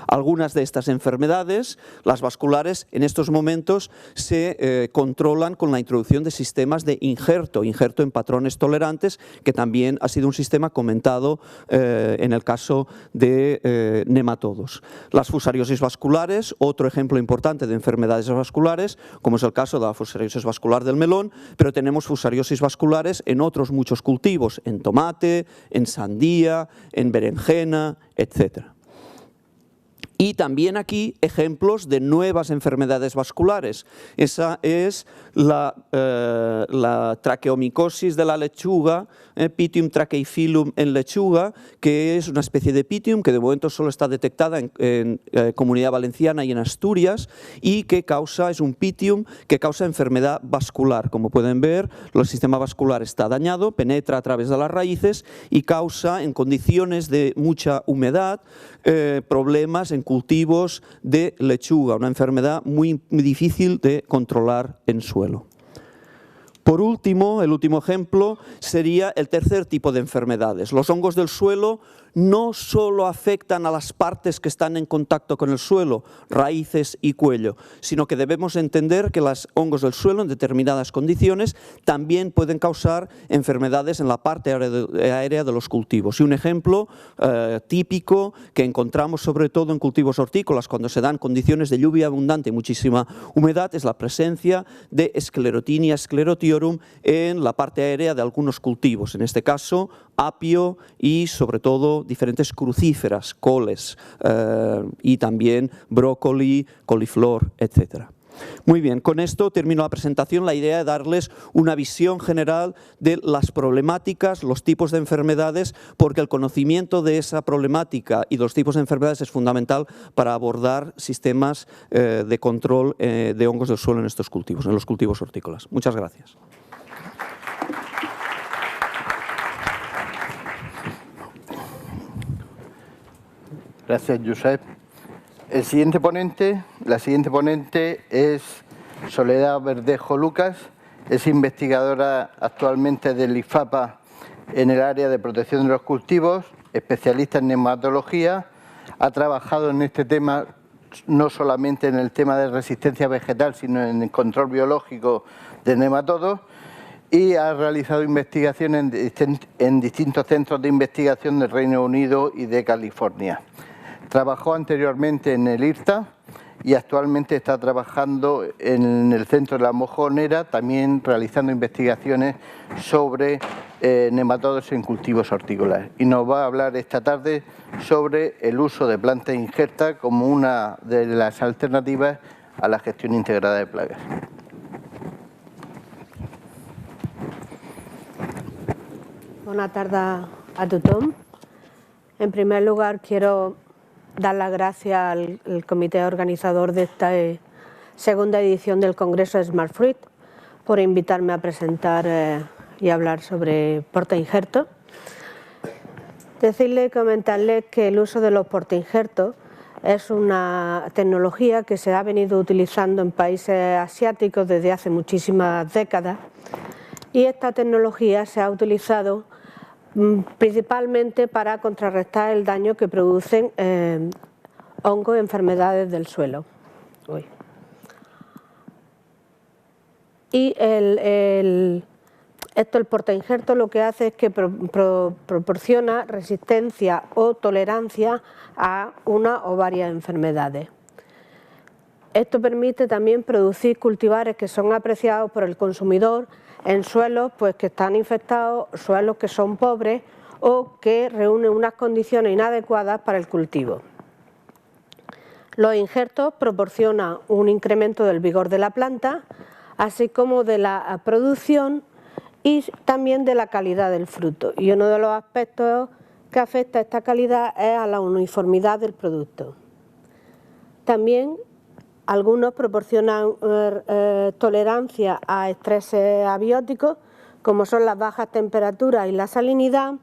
Algunas de estas enfermedades, las vasculares, en estos momentos se controlan con la introducción de sistemas de injerto en patrones tolerantes, que también ha sido un sistema comentado en el caso de nematodos. Las fusariosis vasculares, otro ejemplo importante de enfermedades vasculares, como es el caso de la fusariosis vascular del melón, pero tenemos fusariosis vasculares en otros muchos cultivos, en tomate, en sandía, en berenjena, etc. Y también aquí ejemplos de nuevas enfermedades vasculares. Esa es la traqueomicosis de la lechuga, Pythium tracheifilum en lechuga, que es una especie de Pythium que de momento solo está detectada en Comunidad Valenciana y en Asturias, y que es un Pythium que causa enfermedad vascular. Como pueden ver, el sistema vascular está dañado, penetra a través de las raíces y causa, en condiciones de mucha humedad, problemas en cultivos de lechuga, una enfermedad muy difícil de controlar en suelo. Por último, el último ejemplo sería el tercer tipo de enfermedades. Los hongos del suelo no solo afectan a las partes que están en contacto con el suelo, raíces y cuello, sino que debemos entender que los hongos del suelo en determinadas condiciones también pueden causar enfermedades en la parte aérea de los cultivos. Y un ejemplo típico que encontramos sobre todo en cultivos hortícolas cuando se dan condiciones de lluvia abundante y muchísima humedad es la presencia de Sclerotinia sclerotiorum en la parte aérea de algunos cultivos, en este caso apio y sobre todo diferentes crucíferas, coles y también brócoli, coliflor, etc. Muy bien, con esto termino la presentación. La idea es darles una visión general de las problemáticas, los tipos de enfermedades, porque el conocimiento de esa problemática y los tipos de enfermedades es fundamental para abordar sistemas de control de hongos del suelo en estos cultivos, en los cultivos hortícolas. Muchas gracias.
Gracias, Josep. La siguiente ponente es Soledad Verdejo Lucas, es investigadora actualmente del IFAPA en el área de protección de los cultivos, especialista en nematología, ha trabajado en este tema no solamente en el tema de resistencia vegetal, sino en el control biológico de nematodos y ha realizado investigaciones en distintos centros de investigación del Reino Unido y de California. Trabajó anteriormente en el IRTA y actualmente está trabajando en el Centro de la Mojonera, también realizando investigaciones sobre nematodos en cultivos hortícolas. Y nos va a hablar esta tarde sobre el uso de plantas injertas como una de las alternativas a la gestión integrada de plagas.
Buenas tardes a tothom. En primer lugar, quiero dar las gracias al comité organizador de esta segunda edición del Congreso de Smart Fruit por invitarme a presentar y hablar sobre portainjertos. Decirle y comentarles que el uso de los portainjertos es una tecnología que se ha venido utilizando en países asiáticos desde hace muchísimas décadas, y esta tecnología se ha utilizado principalmente para contrarrestar el daño que producen hongos y enfermedades del suelo. Y el portainjerto lo que hace es que proporciona resistencia o tolerancia a una o varias enfermedades. Esto permite también producir cultivares que son apreciados por el consumidor en suelos que están infectados, suelos que son pobres o que reúnen unas condiciones inadecuadas para el cultivo. Los injertos proporcionan un incremento del vigor de la planta, así como de la producción y también de la calidad del fruto. Y uno de los aspectos que afecta a esta calidad es a la uniformidad del producto. También algunos proporcionan tolerancia a estreses abióticos, como son las bajas temperaturas y la salinidad,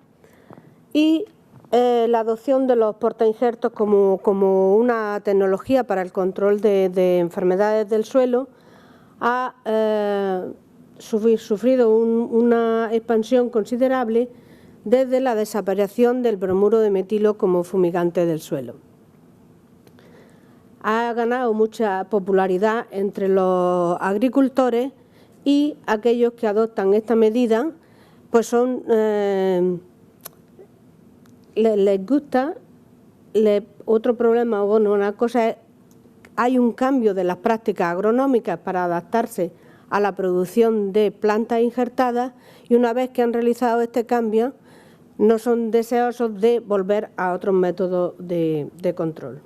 y la adopción de los portainjertos como una tecnología para el control de enfermedades del suelo ha sufrido una expansión considerable desde la desaparición del bromuro de metilo como fumigante del suelo. Ha ganado mucha popularidad entre los agricultores, y aquellos que adoptan esta medida pues les gusta. Otro problema, una cosa es, hay un cambio de las prácticas agronómicas para adaptarse a la producción de plantas injertadas, y una vez que han realizado este cambio no son deseosos de volver a otros métodos de control.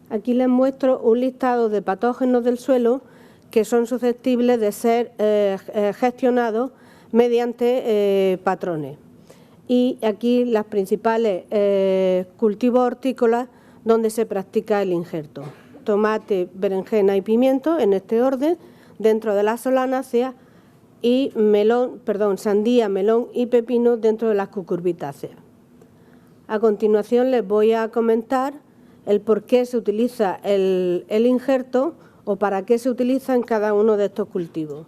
Aquí les muestro un listado de patógenos del suelo que son susceptibles de ser gestionados mediante patrones. Y aquí las principales cultivos hortícolas donde se practica el injerto: tomate, berenjena y pimiento, en este orden, dentro de las solanáceas, y sandía, melón y pepino dentro de las cucurbitáceas. A continuación les voy a comentar el por qué se utiliza el injerto o para qué se utiliza en cada uno de estos cultivos.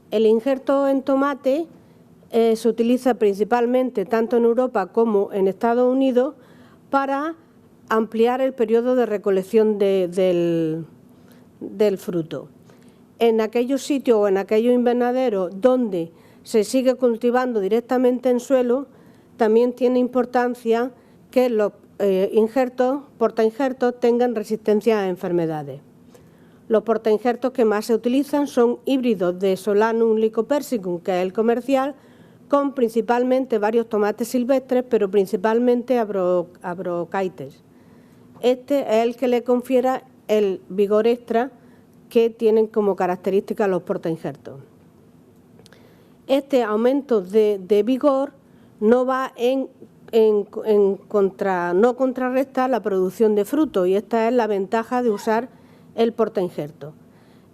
El injerto en tomate se utiliza principalmente tanto en Europa como en Estados Unidos para ampliar el periodo de recolección del fruto. En aquellos sitios o en aquellos invernaderos donde se sigue cultivando directamente en suelo, también tiene importancia que los portainjertos tengan resistencia a enfermedades. Los portainjertos que más se utilizan son híbridos de Solanum lycopersicum, que es el comercial, con principalmente varios tomates silvestres, pero principalmente Abrochaites. Este es el que le confiere el vigor extra que tienen como característica los portainjertos. Este aumento de vigor no va no contrarresta la producción de fruto, y esta es la ventaja de usar el portainjerto.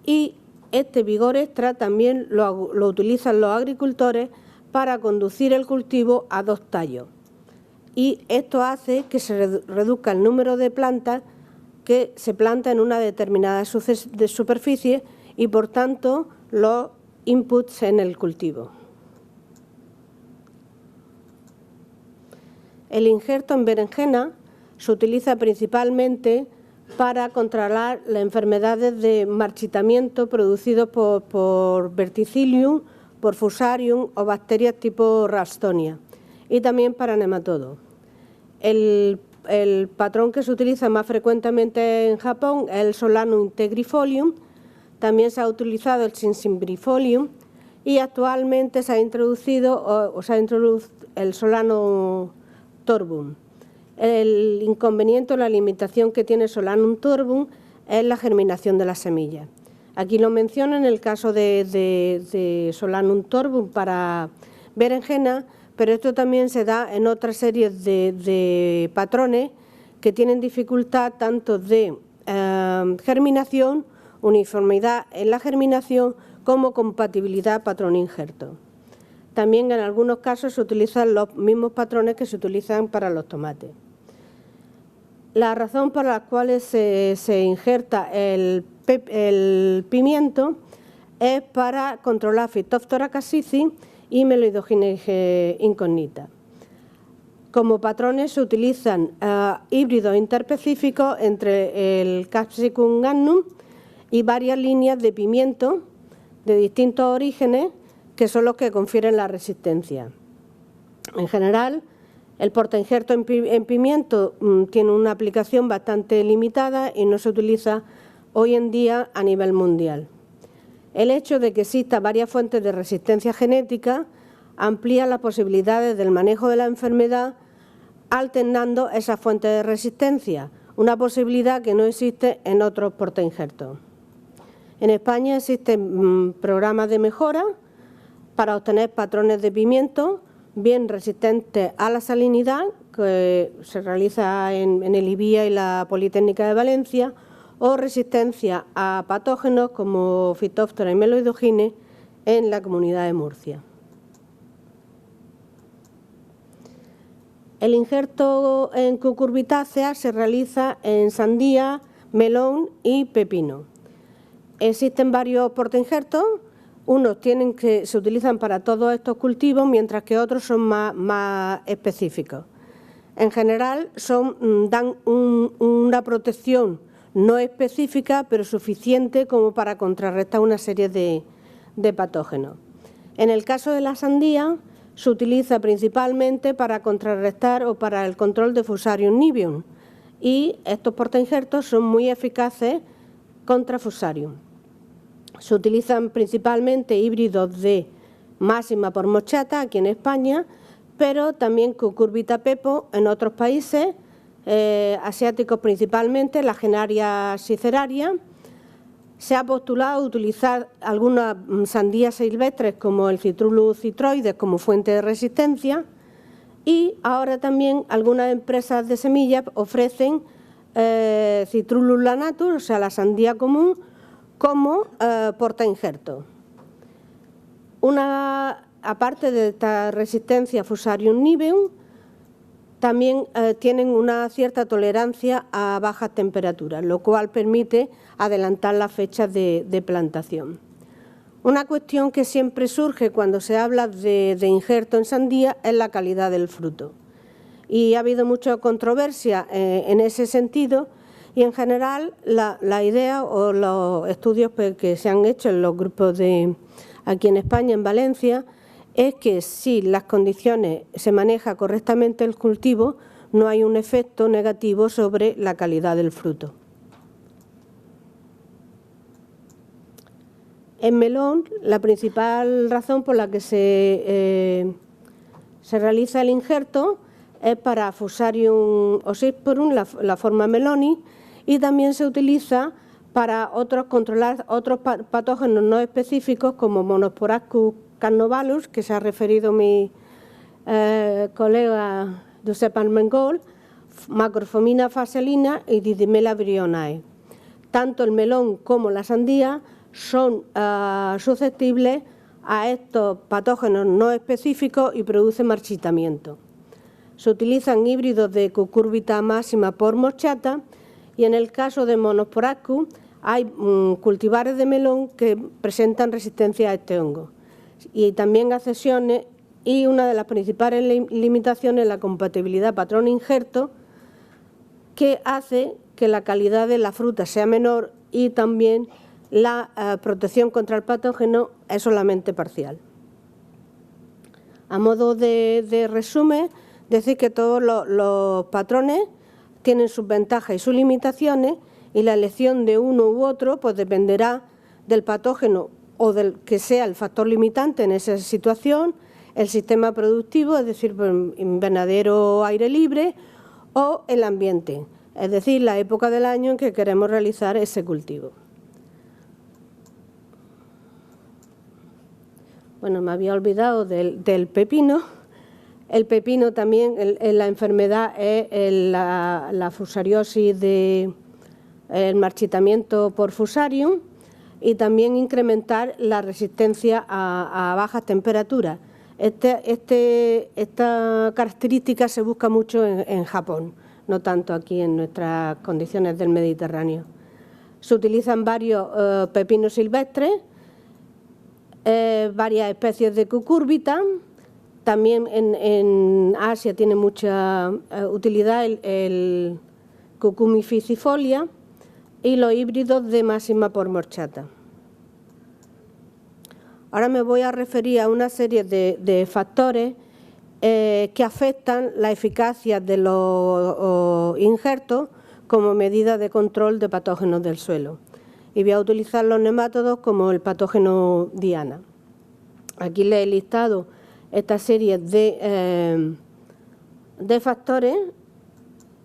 Y este vigor extra también lo utilizan los agricultores para conducir el cultivo a 2 tallos, y esto hace que se reduzca el número de plantas que se planta en una determinada superficie y, por tanto, los inputs en el cultivo. El injerto en berenjena se utiliza principalmente para controlar las enfermedades de marchitamiento producidos por Verticillium, por Fusarium o bacterias tipo Ralstonia. y también para nematodos. El patrón que se utiliza más frecuentemente en Japón es el Solanum integrifolium, también se ha utilizado el Cincimbrifolium y actualmente se ha introducido el Solanum torbum. El inconveniente o la limitación que tiene Solanum torbum es la germinación de las semillas. Aquí lo menciono en el caso de Solanum torbum para berenjena, pero esto también se da en otras series de patrones que tienen dificultad tanto de germinación, uniformidad en la germinación, como compatibilidad patrón-injerto. También en algunos casos se utilizan los mismos patrones que se utilizan para los tomates. La razón por la cual se injerta el pimiento es para controlar Phytophthora cassis y Meloidogyne incognita. Como patrones se utilizan híbridos interespecíficos entre el Capsicum annum y varias líneas de pimiento de distintos orígenes que son los que confieren la resistencia. En general, el portainjerto en pimiento tiene una aplicación bastante limitada y no se utiliza hoy en día a nivel mundial. El hecho de que exista varias fuentes de resistencia genética amplía las posibilidades del manejo de la enfermedad alternando esas fuentes de resistencia, una posibilidad que no existe en otros portainjertos. En España existen programas de mejora para obtener patrones de pimiento bien resistentes a la salinidad, que se realiza en el IBIA y la Politécnica de Valencia, o resistencia a patógenos como Phytophthora y Meloidogyne en la Comunidad de Murcia. El injerto en cucurbitácea se realiza en sandía, melón y pepino. Existen varios portainjertos, unos se utilizan para todos estos cultivos, mientras que otros son más específicos. En general dan una protección no específica, pero suficiente como para contrarrestar una serie de patógenos. En el caso de la sandía, se utiliza principalmente para contrarrestar o para el control de Fusarium niveum, y estos portainjertos son muy eficaces contra Fusarium. Se utilizan principalmente híbridos de máxima por mochata aquí en España, pero también cucurbita pepo en otros países, asiáticos principalmente, la Genaria siceraria. Se ha postulado utilizar algunas sandías silvestres como el Citrullus citroides como fuente de resistencia, y ahora también algunas empresas de semillas ofrecen Citrullus lanatus, o sea, la sandía común, como portainjerto. Aparte de esta resistencia a Fusarium niveum, también tienen una cierta tolerancia a bajas temperaturas, lo cual permite adelantar las fechas de plantación. Una cuestión que siempre surge cuando se habla de injerto en sandía es la calidad del fruto. Y ha habido mucha controversia en ese sentido, y en general la idea o los estudios que se han hecho en los grupos aquí en España, en Valencia, es que si las condiciones se maneja correctamente el cultivo, no hay un efecto negativo sobre la calidad del fruto. En melón, la principal razón por la que se realiza el injerto es para Fusarium oxysporum, la forma meloni, y también se utiliza para controlar otros patógenos no específicos como Monosporascus carnovalus, que se ha referido mi colega Josep Armengol, Macrophomina phaseolina y Didymela bryonae. Tanto el melón como la sandía son susceptibles a estos patógenos no específicos y producen marchitamiento. Se utilizan híbridos de cucurbita máxima por mochata, y en el caso de Monosporascus hay cultivares de melón que presentan resistencia a este hongo. Y también accesiones, y una de las principales limitaciones es la compatibilidad patrón-injerto, que hace que la calidad de la fruta sea menor y también la protección contra el patógeno es solamente parcial. A modo de resumen, decir que todos los patrones tienen sus ventajas y sus limitaciones, y la elección de uno u otro pues dependerá del patógeno o del que sea el factor limitante en esa situación, el sistema productivo, es decir, invernadero o aire libre, o el ambiente, es decir, la época del año en que queremos realizar ese cultivo. Bueno, me había olvidado del pepino. El pepino también, la enfermedad es la fusariosis, el marchitamiento por fusarium, y también incrementar la resistencia a bajas temperaturas. Esta característica se busca mucho en Japón, no tanto aquí en nuestras condiciones del Mediterráneo. Se utilizan varios pepinos silvestres, varias especies de cucurbita. También en Asia tiene mucha utilidad el Cucumis ficifolia y los híbridos de Máxima pormorchata. Ahora me voy a referir a una serie de factores que afectan la eficacia de los injertos como medida de control de patógenos del suelo. Y voy a utilizar los nemátodos como el patógeno diana. Aquí les he listado esta serie de factores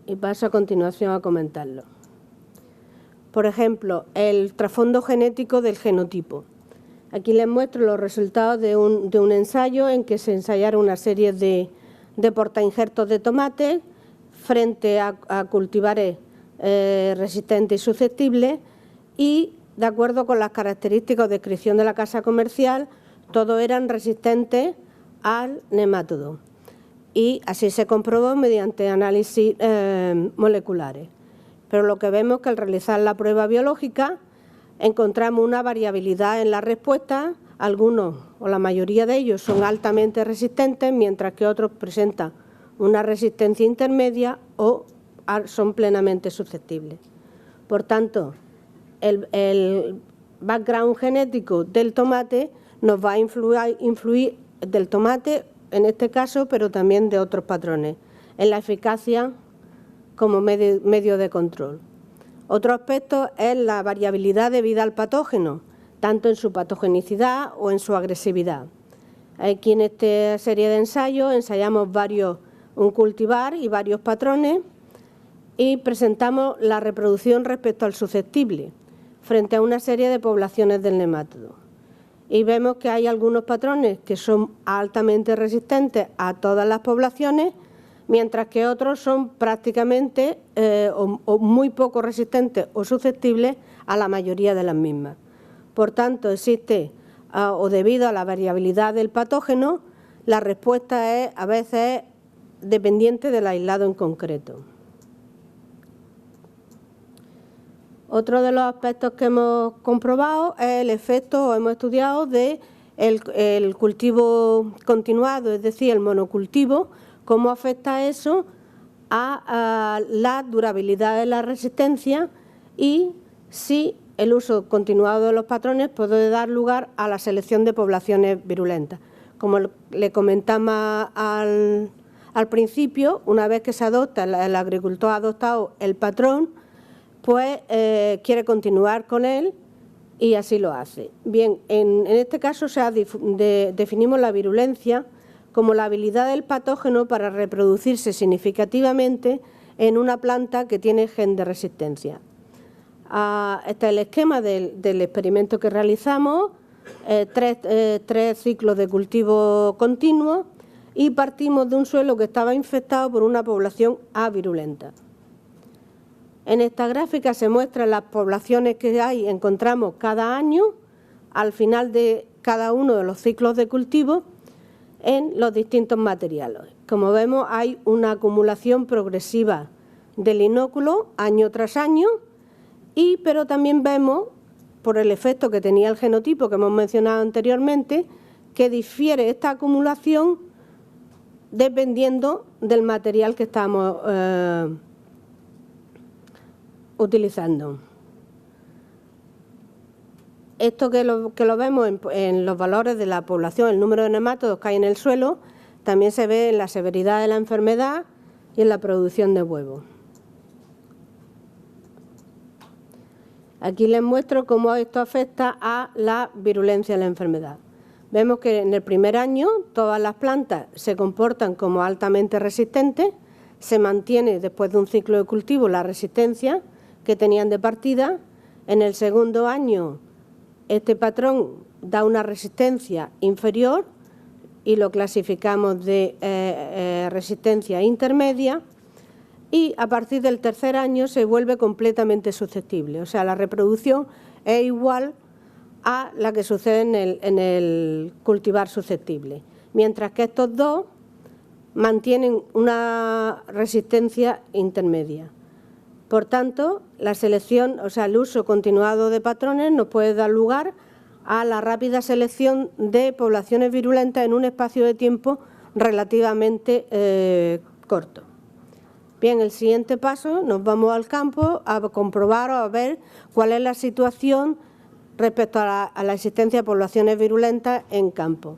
y paso a continuación a comentarlos. Por ejemplo, el trasfondo genético del genotipo. Aquí les muestro los resultados de un ensayo en que se ensayaron una serie de portainjertos de tomate frente a cultivares resistentes y susceptibles, y de acuerdo con las características de descripción de la casa comercial, todos eran resistentes al nemátodo, y así se comprobó mediante análisis moleculares. Pero lo que vemos es que al realizar la prueba biológica encontramos una variabilidad en la respuesta. Algunos o la mayoría de ellos son altamente resistentes, mientras que otros presentan una resistencia intermedia o son plenamente susceptibles. Por tanto, el background genético del tomate nos va a influir del tomate en este caso, pero también de otros patrones, en la eficacia como medio de control. Otro aspecto es la variabilidad debida al patógeno, tanto en su patogenicidad o en su agresividad. Aquí en esta serie de ensayos ensayamos un cultivar y varios patrones, y presentamos la reproducción respecto al susceptible frente a una serie de poblaciones del nemátodo. Y vemos que hay algunos patrones que son altamente resistentes a todas las poblaciones, mientras que otros son prácticamente o muy poco resistentes o susceptibles a la mayoría de las mismas. Por tanto, existe, o debido a la variabilidad del patógeno, la respuesta es a veces dependiente del aislado en concreto. Otro de los aspectos que hemos comprobado es el efecto, o hemos estudiado, del cultivo continuado, es decir, el monocultivo, cómo afecta eso a la durabilidad de la resistencia, y si el uso continuado de los patrones puede dar lugar a la selección de poblaciones virulentas. Como le comentamos al principio, una vez que se adopta, el agricultor ha adoptado el patrón, pues quiere continuar con él y así lo hace. Bien, en este caso definimos la virulencia como la habilidad del patógeno para reproducirse significativamente en una planta que tiene gen de resistencia. Este es el esquema del experimento que realizamos, tres ciclos de cultivo continuo, y partimos de un suelo que estaba infectado por una población avirulenta. En esta gráfica se muestran las poblaciones que encontramos cada año al final de cada uno de los ciclos de cultivo en los distintos materiales. Como vemos, hay una acumulación progresiva del inóculo año tras año, pero también vemos, por el efecto que tenía el genotipo que hemos mencionado anteriormente, que difiere esta acumulación dependiendo del material que estamos utilizando. Esto que lo vemos en los valores de la población, el número de nemátodos que hay en el suelo, también se ve en la severidad de la enfermedad y en la producción de huevos. Aquí les muestro cómo esto afecta a la virulencia de la enfermedad. Vemos que en el primer año todas las plantas se comportan como altamente resistentes, se mantiene después de un ciclo de cultivo la resistencia que tenían de partida. En el segundo año este patrón da una resistencia inferior y lo clasificamos de resistencia intermedia, y a partir del tercer año se vuelve completamente susceptible. O sea, la reproducción es igual a la que sucede en el cultivar susceptible, mientras que estos dos mantienen una resistencia intermedia. Por tanto, la selección, o sea, el uso continuado de patrones nos puede dar lugar a la rápida selección de poblaciones virulentas en un espacio de tiempo relativamente corto. Bien, el siguiente paso, nos vamos al campo a comprobar o a ver cuál es la situación respecto a la existencia de poblaciones virulentas en campo.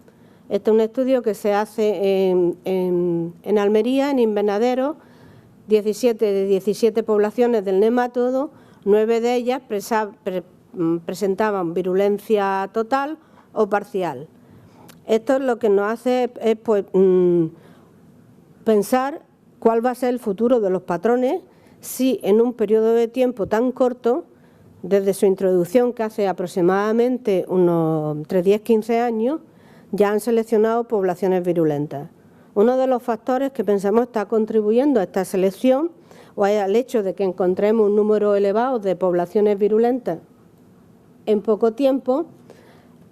Este es un estudio que se hace en Almería, en invernadero, 17 de 17 poblaciones del nemátodo, 9 de ellas presentaban virulencia total o parcial. Esto lo que nos hace es pues, pensar cuál va a ser el futuro de los patrones si en un periodo de tiempo tan corto, desde su introducción, que hace aproximadamente unos entre 10-15 años, ya han seleccionado poblaciones virulentas. Uno de los factores que pensamos está contribuyendo a esta selección o al hecho de que encontremos un número elevado de poblaciones virulentas en poco tiempo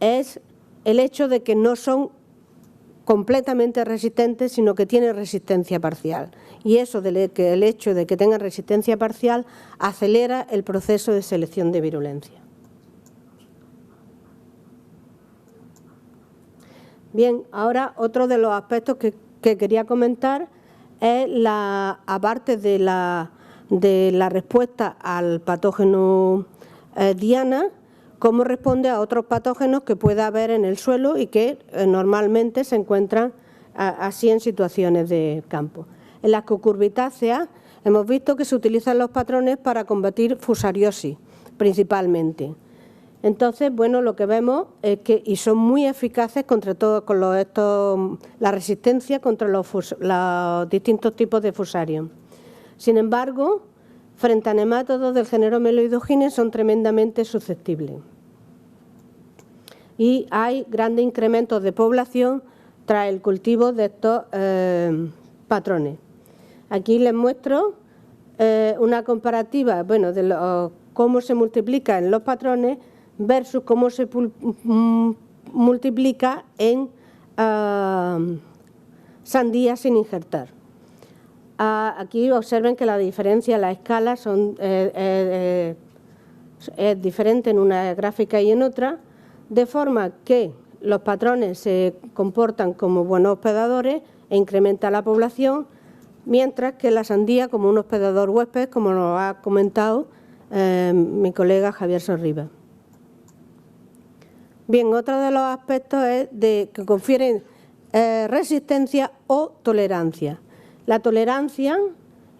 es el hecho de que no son completamente resistentes, sino que tienen resistencia parcial. Y eso, el hecho de que tengan resistencia parcial, acelera el proceso de selección de virulencia. Bien, ahora otro de los aspectos que quería comentar es, aparte de la respuesta al patógeno diana, cómo responde a otros patógenos que pueda haber en el suelo y que normalmente se encuentran así en situaciones de campo. En las cucurbitáceas hemos visto que se utilizan los patrones para combatir fusariosis, principalmente. Entonces, bueno, lo que vemos es que, y son muy eficaces contra todo, con la resistencia contra los distintos tipos de fusarium. Sin embargo, frente a nemátodos del género Meloidogines son tremendamente susceptibles. Y hay grandes incrementos de población tras el cultivo de estos patrones. Aquí les muestro una comparativa, bueno, de cómo se multiplica en los patrones versus cómo se multiplica en sandías sin injertar. Aquí observen que la diferencia en la escala es diferente en una gráfica y en otra, de forma que los patrones se comportan como buenos hospedadores e incrementa la población, mientras que la sandía como un hospedador huésped, como nos ha comentado mi colega Javier Sorriba. Bien, otro de los aspectos es que confieren resistencia o tolerancia. La tolerancia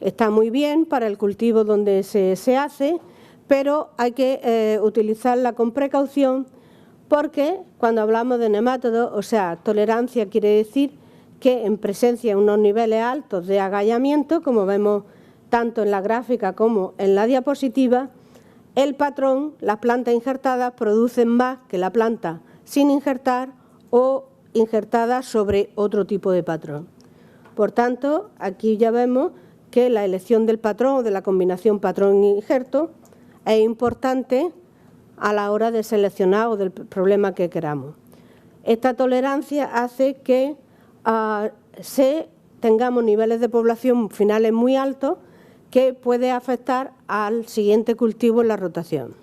está muy bien para el cultivo donde se hace, pero hay que utilizarla con precaución porque cuando hablamos de nemátodos, o sea, tolerancia quiere decir que en presencia de unos niveles altos de agallamiento, como vemos tanto en la gráfica como en la diapositiva, el patrón, las plantas injertadas producen más que la planta sin injertar o injertada sobre otro tipo de patrón. Por tanto, aquí ya vemos que la elección del patrón o de la combinación patrón-injerto es importante a la hora de seleccionar o del problema que queramos. Esta tolerancia hace que tengamos niveles de población finales muy altos que puede afectar al siguiente cultivo en la rotación.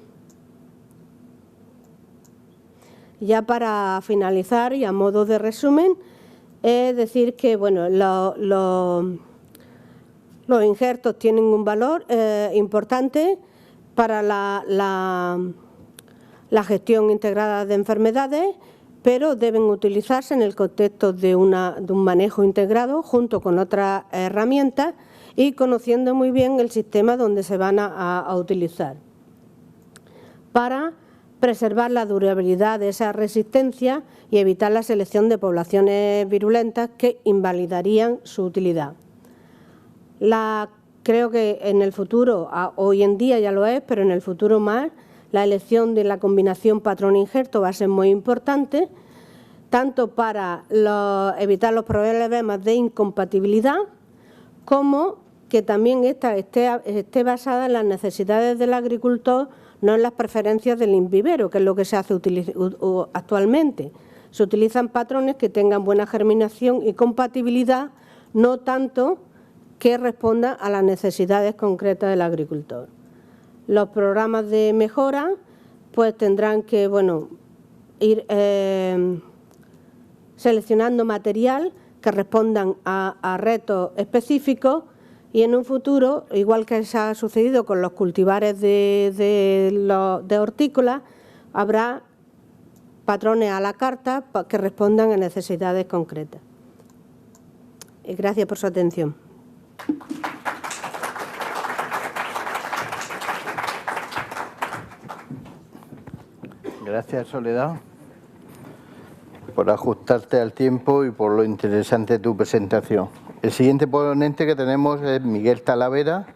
Ya para finalizar y a modo de resumen, es decir que bueno, los injertos tienen un valor importante para la gestión integrada de enfermedades, pero deben utilizarse en el contexto de un manejo integrado junto con otras herramientas y conociendo muy bien el sistema donde se van a utilizar, para preservar la durabilidad de esa resistencia y evitar la selección de poblaciones virulentas que invalidarían su utilidad. Creo que en el futuro, hoy en día ya lo es, pero en el futuro más, la elección de la combinación patrón-injerto va a ser muy importante, tanto para evitar los problemas de incompatibilidad, como que también esta esté basada en las necesidades del agricultor, no en las preferencias del invivero, que es lo que se hace actualmente. Se utilizan patrones que tengan buena germinación y compatibilidad, no tanto que respondan a las necesidades concretas del agricultor. Los programas de mejora pues tendrán que ir seleccionando material que respondan a retos específicos y en un futuro, igual que se ha sucedido con los cultivares de hortícolas, habrá patrones a la carta que respondan a necesidades concretas. Y gracias por su atención.
Gracias, Soledad, por ajustarte al tiempo y por lo interesante de tu presentación. El siguiente ponente que tenemos es Miguel Talavera.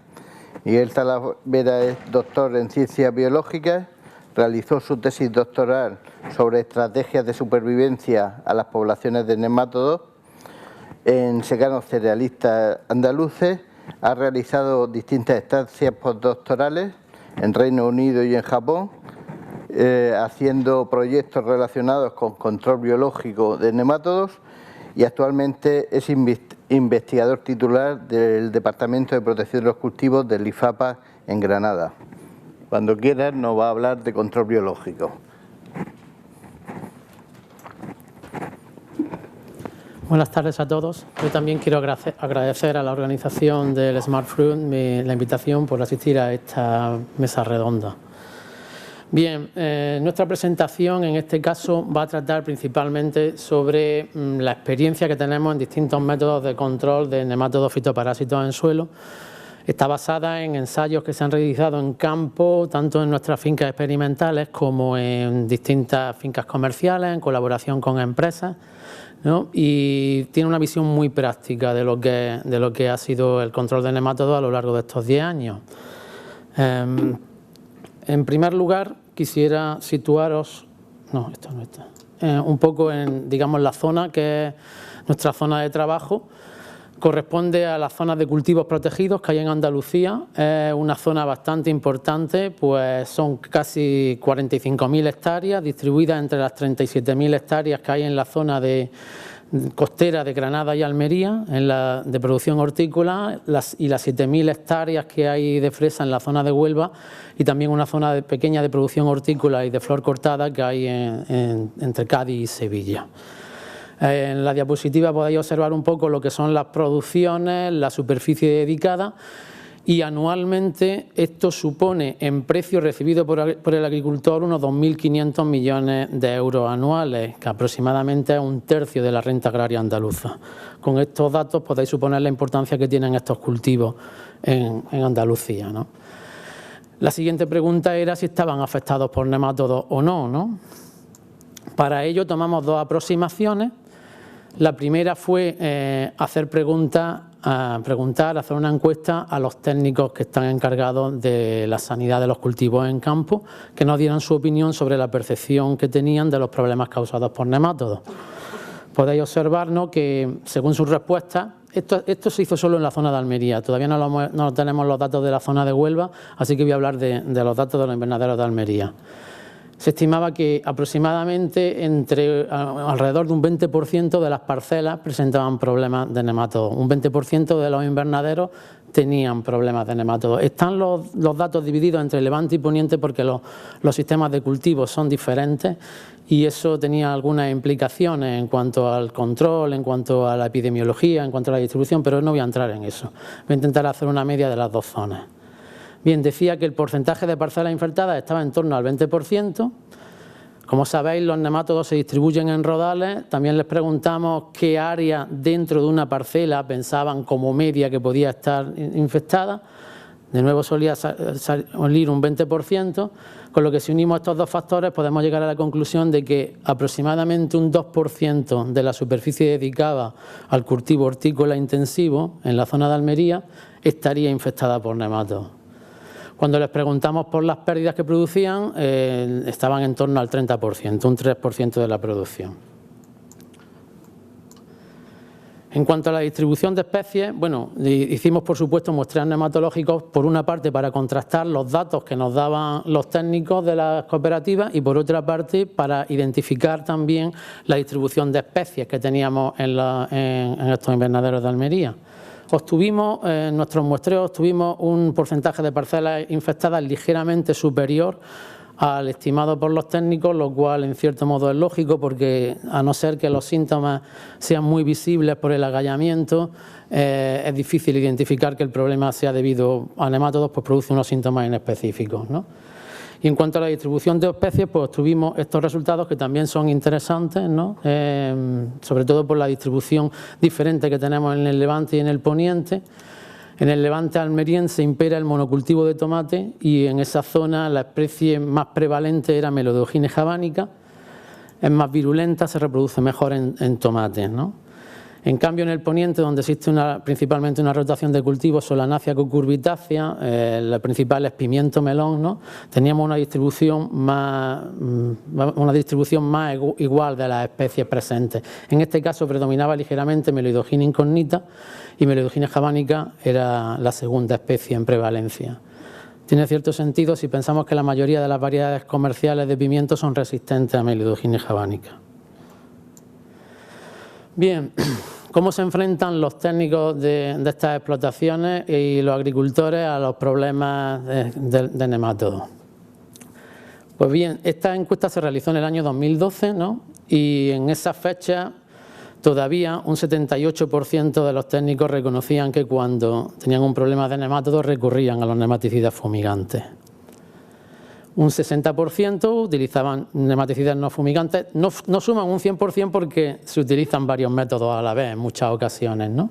Miguel Talavera es doctor en Ciencias Biológicas, realizó su tesis doctoral sobre estrategias de supervivencia a las poblaciones de nemátodos en secanos cerealistas andaluces, ha realizado distintas estancias postdoctorales en Reino Unido y en Japón, haciendo proyectos relacionados con control biológico de nemátodos y actualmente es investigador titular del Departamento de Protección de los Cultivos del IFAPA en Granada. Cuando quieras nos va a hablar de control biológico.
Buenas tardes a todos. Yo también quiero agradecer a la organización del Smart Fruit la invitación por asistir a esta mesa redonda. Bien, nuestra presentación en este caso va a tratar principalmente sobre la experiencia que tenemos en distintos métodos de control de nemátodos fitoparásitos en suelo. Está basada en ensayos que se han realizado en campo, tanto en nuestras fincas experimentales como en distintas fincas comerciales, en colaboración con empresas, ¿no? Y tiene una visión muy práctica de lo que ha sido el control de nemátodos a lo largo de estos 10 años. En primer lugar, quisiera situaros, un poco en, digamos, la zona que es nuestra zona de trabajo. Corresponde a las zonas de cultivos protegidos que hay en Andalucía. Es una zona bastante importante, pues son casi 45.000 hectáreas distribuidas entre las 37.000 hectáreas que hay en la zona costera de Granada y Almería, de producción hortícola, y las 7.000 hectáreas que hay de fresa en la zona de Huelva, y también una zona pequeña de producción hortícola y de flor cortada que hay entre Cádiz y Sevilla. En la diapositiva podéis observar un poco lo que son las producciones, la superficie dedicada, y anualmente esto supone en precio recibido por el agricultor unos 2.500 millones de euros anuales, que aproximadamente es un tercio de la renta agraria andaluza. Con estos datos podéis suponer la importancia que tienen estos cultivos en Andalucía, ¿no? La siguiente pregunta era si estaban afectados por nemátodos o no, ¿no? Para ello tomamos dos aproximaciones. La primera fue hacer una encuesta a los técnicos que están encargados de la sanidad de los cultivos en campo, que nos dieran su opinión sobre la percepción que tenían de los problemas causados por nemátodos. Podéis observarnos que, según sus respuestas, esto se hizo solo en la zona de Almería, todavía no tenemos los datos de la zona de Huelva, así que voy a hablar de los datos de los invernaderos de Almería. Se estimaba que aproximadamente alrededor de un 20% de las parcelas presentaban problemas de nematodos. Un 20% de los invernaderos tenían problemas de nematodos. Están los datos divididos entre Levante y Poniente porque los sistemas de cultivo son diferentes y eso tenía algunas implicaciones en cuanto al control, en cuanto a la epidemiología, en cuanto a la distribución, pero no voy a entrar en eso. Voy a intentar hacer una media de las dos zonas. Bien, decía que el porcentaje de parcelas infectadas estaba en torno al 20%. Como sabéis, los nemátodos se distribuyen en rodales. También les preguntamos qué área dentro de una parcela pensaban como media que podía estar infectada. De nuevo solía salir un 20%, con lo que si unimos estos dos factores podemos llegar a la conclusión de que aproximadamente un 2% de la superficie dedicada al cultivo hortícola intensivo en la zona de Almería estaría infectada por nemátodos. Cuando les preguntamos por las pérdidas que producían, estaban en torno al 30%, un 3% de la producción. En cuanto a la distribución de especies, bueno, hicimos por supuesto muestreos nematológicos, por una parte para contrastar los datos que nos daban los técnicos de las cooperativas y por otra parte para identificar también la distribución de especies que teníamos en estos invernaderos de Almería. En nuestros muestreos obtuvimos un porcentaje de parcelas infectadas ligeramente superior al estimado por los técnicos, lo cual en cierto modo es lógico porque a no ser que los síntomas sean muy visibles por el agallamiento, es difícil identificar que el problema sea debido a nemátodos, pues produce unos síntomas inespecíficos, ¿no? Y en cuanto a la distribución de especies, pues obtuvimos estos resultados que también son interesantes, ¿no? Sobre todo por la distribución diferente que tenemos en el Levante y en el Poniente. En el Levante almeriense impera el monocultivo de tomate y en esa zona la especie más prevalente era Melodogine javanica, es más virulenta, se reproduce mejor en tomates, ¿no? En cambio, en el Poniente, donde existe principalmente una rotación de cultivos, Solanaceae cucurbitácea, la principal es pimiento melón, ¿no? Teníamos una distribución más igual de las especies presentes. En este caso predominaba ligeramente Melodogine incognita y Melodogine javanica era la segunda especie en prevalencia. Tiene cierto sentido si pensamos que la mayoría de las variedades comerciales de pimiento son resistentes a Melodogine javanica. Bien, ¿cómo se enfrentan los técnicos de estas explotaciones y los agricultores a los problemas de nemátodos? Pues bien, esta encuesta se realizó en el año 2012, ¿no? Y en esa fecha todavía un 78% de los técnicos reconocían que cuando tenían un problema de nemátodos recurrían a los nematicidas fumigantes. Un 60% utilizaban nematicidas no fumigantes, no suman un 100% porque se utilizan varios métodos a la vez en muchas ocasiones, ¿no?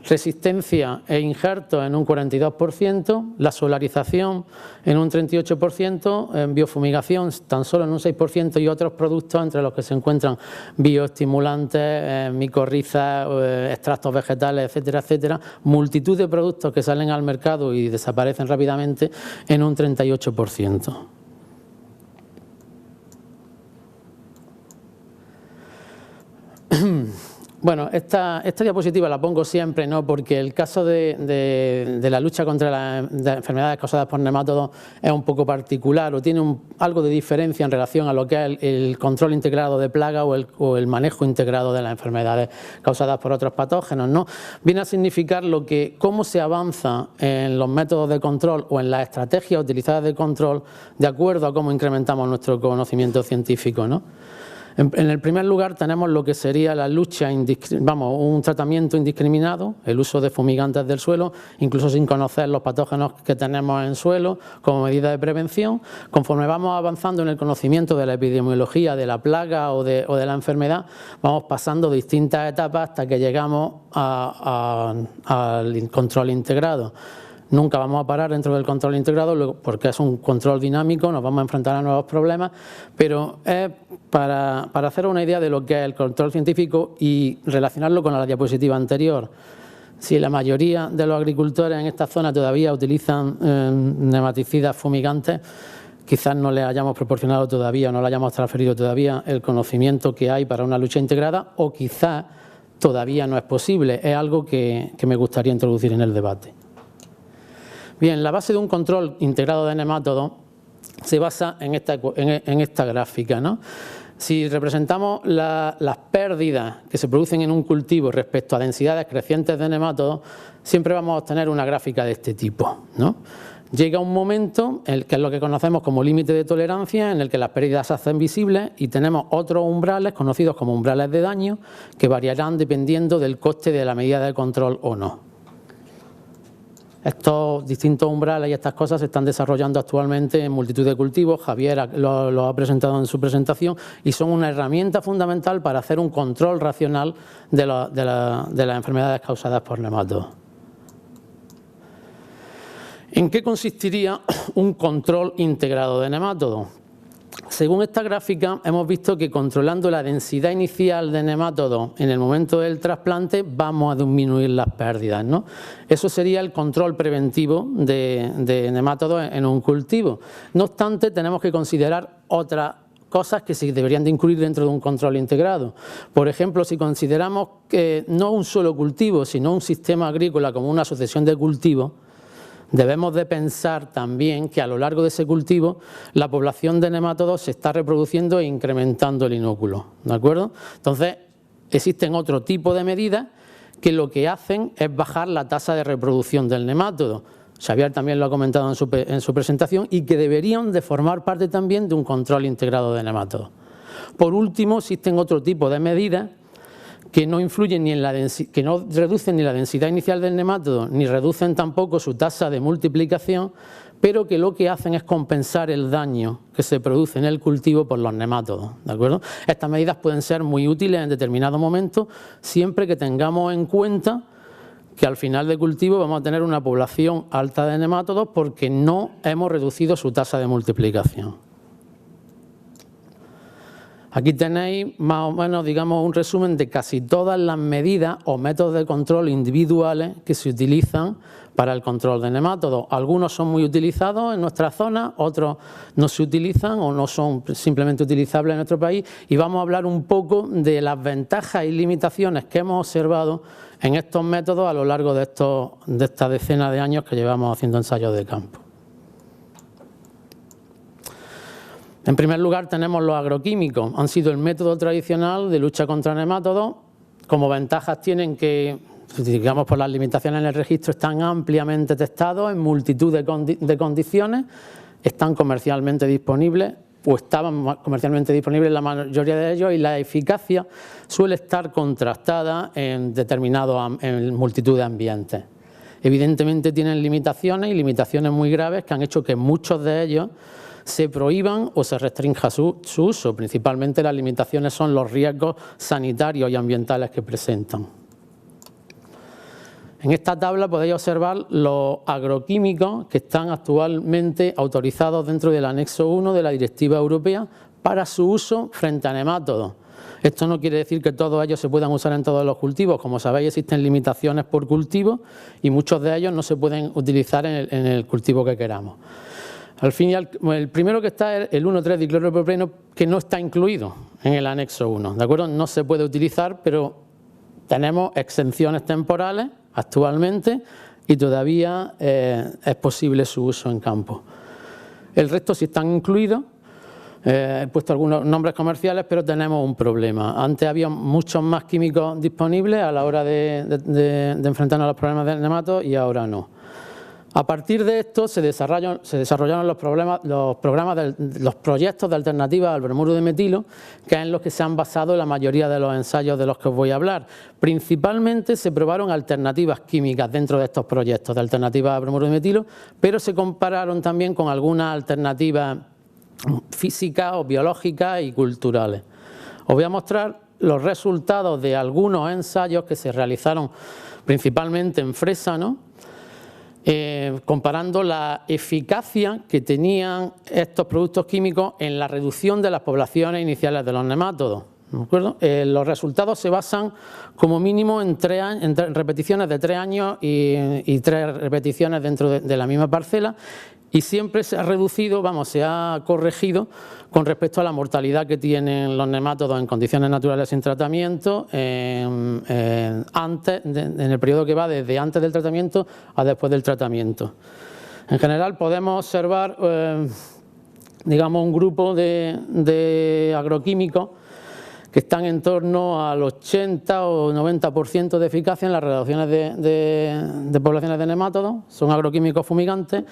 Resistencia e injertos en un 42%, la solarización en un 38%, en biofumigación tan solo en un 6% y otros productos entre los que se encuentran bioestimulantes, micorrizas, extractos vegetales, etcétera, etcétera, multitud de productos que salen al mercado y desaparecen rápidamente en un 38%. Bueno, esta diapositiva la pongo siempre, ¿no? Porque el caso de la lucha contra las enfermedades causadas por nemátodos es un poco particular o tiene algo de diferencia en relación a lo que es el control integrado de plagas o el manejo integrado de las enfermedades causadas por otros patógenos, ¿no? Viene a significar cómo se avanza en los métodos de control o en las estrategias utilizadas de control de acuerdo a cómo incrementamos nuestro conocimiento científico, ¿no? En el primer lugar tenemos lo que sería la lucha, un tratamiento indiscriminado, el uso de fumigantes del suelo, incluso sin conocer los patógenos que tenemos en suelo como medida de prevención. Conforme vamos avanzando en el conocimiento de la epidemiología de la plaga o de la enfermedad, vamos pasando distintas etapas hasta que llegamos al control integrado. Nunca vamos a parar dentro del control integrado porque es un control dinámico, nos vamos a enfrentar a nuevos problemas, pero es para hacer una idea de lo que es el control científico y relacionarlo con la diapositiva anterior. Si la mayoría de los agricultores en esta zona todavía utilizan nematicidas fumigantes, quizás no les hayamos proporcionado todavía, no le hayamos transferido todavía el conocimiento que hay para una lucha integrada o quizás todavía no es posible. Es algo que me gustaría introducir en el debate. Bien, la base de un control integrado de nemátodos se basa en esta gráfica, ¿no? Si representamos las pérdidas que se producen en un cultivo respecto a densidades crecientes de nemátodos, siempre vamos a obtener una gráfica de este tipo, ¿no? Llega un momento, que es lo que conocemos como límite de tolerancia, en el que las pérdidas se hacen visibles y tenemos otros umbrales conocidos como umbrales de daño que variarán dependiendo del coste de la medida de control o no. Estos distintos umbrales y estas cosas se están desarrollando actualmente en multitud de cultivos. Javier lo ha presentado en su presentación y son una herramienta fundamental para hacer un control racional de las enfermedades causadas por nematodos. ¿En qué consistiría un control integrado de nematodos? Según esta gráfica, hemos visto que controlando la densidad inicial de nemátodos en el momento del trasplante vamos a disminuir las pérdidas, ¿no? Eso sería el control preventivo de nemátodos en un cultivo. No obstante, tenemos que considerar otras cosas que se deberían de incluir dentro de un control integrado. Por ejemplo, si consideramos que no un solo cultivo, sino un sistema agrícola como una sucesión de cultivos, debemos de pensar también que a lo largo de ese cultivo la población de nemátodos se está reproduciendo e incrementando el inóculo, ¿de acuerdo? Entonces, existen otro tipo de medidas que lo que hacen es bajar la tasa de reproducción del nemátodo. Xavier también lo ha comentado en su presentación y que deberían de formar parte también de un control integrado de nemátodos. Por último, existen otro tipo de medidas que no influyen ni en que no reducen ni la densidad inicial del nemátodo, ni reducen tampoco su tasa de multiplicación, pero que lo que hacen es compensar el daño que se produce en el cultivo por los nemátodos, ¿de acuerdo? Estas medidas pueden ser muy útiles en determinados momentos, siempre que tengamos en cuenta que al final del cultivo vamos a tener una población alta de nemátodos porque no hemos reducido su tasa de multiplicación. Aquí tenéis más o menos, digamos, un resumen de casi todas las medidas o métodos de control individuales que se utilizan para el control de nemátodos. Algunos son muy utilizados en nuestra zona, otros no se utilizan o no son simplemente utilizables en nuestro país, y vamos a hablar un poco de las ventajas y limitaciones que hemos observado en estos métodos a lo largo de esta decena de años que llevamos haciendo ensayos de campo. En primer lugar tenemos los agroquímicos. Han sido el método tradicional de lucha contra nemátodos. Como ventajas tienen que, digamos, por las limitaciones en el registro, están ampliamente testados en multitud de condiciones, están comercialmente disponibles o estaban comercialmente disponibles la mayoría de ellos, y la eficacia suele estar contrastada en multitud de ambientes. Evidentemente tienen limitaciones y limitaciones muy graves que han hecho que muchos de ellos se prohíban o se restrinja su uso. Principalmente las limitaciones son los riesgos sanitarios y ambientales que presentan. En esta tabla podéis observar los agroquímicos que están actualmente autorizados dentro del anexo 1 de la Directiva Europea para su uso frente a nemátodos. Esto no quiere decir que todos ellos se puedan usar en todos los cultivos. Como sabéis, existen limitaciones por cultivo y muchos de ellos no se pueden utilizar en el cultivo que queramos. Al fin el primero que está es el 1,3-dicloropropeno, que no está incluido en el anexo 1, ¿de acuerdo? No se puede utilizar, pero tenemos exenciones temporales actualmente y todavía es posible su uso en campo. El resto sí están incluidos. He puesto algunos nombres comerciales, pero tenemos un problema. Antes había muchos más químicos disponibles a la hora de enfrentarnos a los problemas del nemátodo y ahora no. A partir de esto se desarrollaron los proyectos de alternativas al bromuro de metilo, que es en los que se han basado la mayoría de los ensayos de los que os voy a hablar. Principalmente se probaron alternativas químicas dentro de estos proyectos de alternativas al bromuro de metilo, pero se compararon también con algunas alternativas físicas o biológicas y culturales. Os voy a mostrar los resultados de algunos ensayos que se realizaron principalmente en Frésano, comparando la eficacia que tenían estos productos químicos en la reducción de las poblaciones iniciales de los nemátodos, ¿de acuerdo? Los resultados se basan como mínimo en repeticiones de 3 años y 3 repeticiones dentro de la misma parcela, y siempre se ha reducido, se ha corregido con respecto a la mortalidad que tienen los nemátodos en condiciones naturales sin tratamiento en el periodo que va desde antes del tratamiento a después del tratamiento. En general podemos observar digamos, un grupo de agroquímicos que están en torno al 80 o 90% de eficacia en las reducciones de poblaciones de nemátodos. Son agroquímicos fumigantes.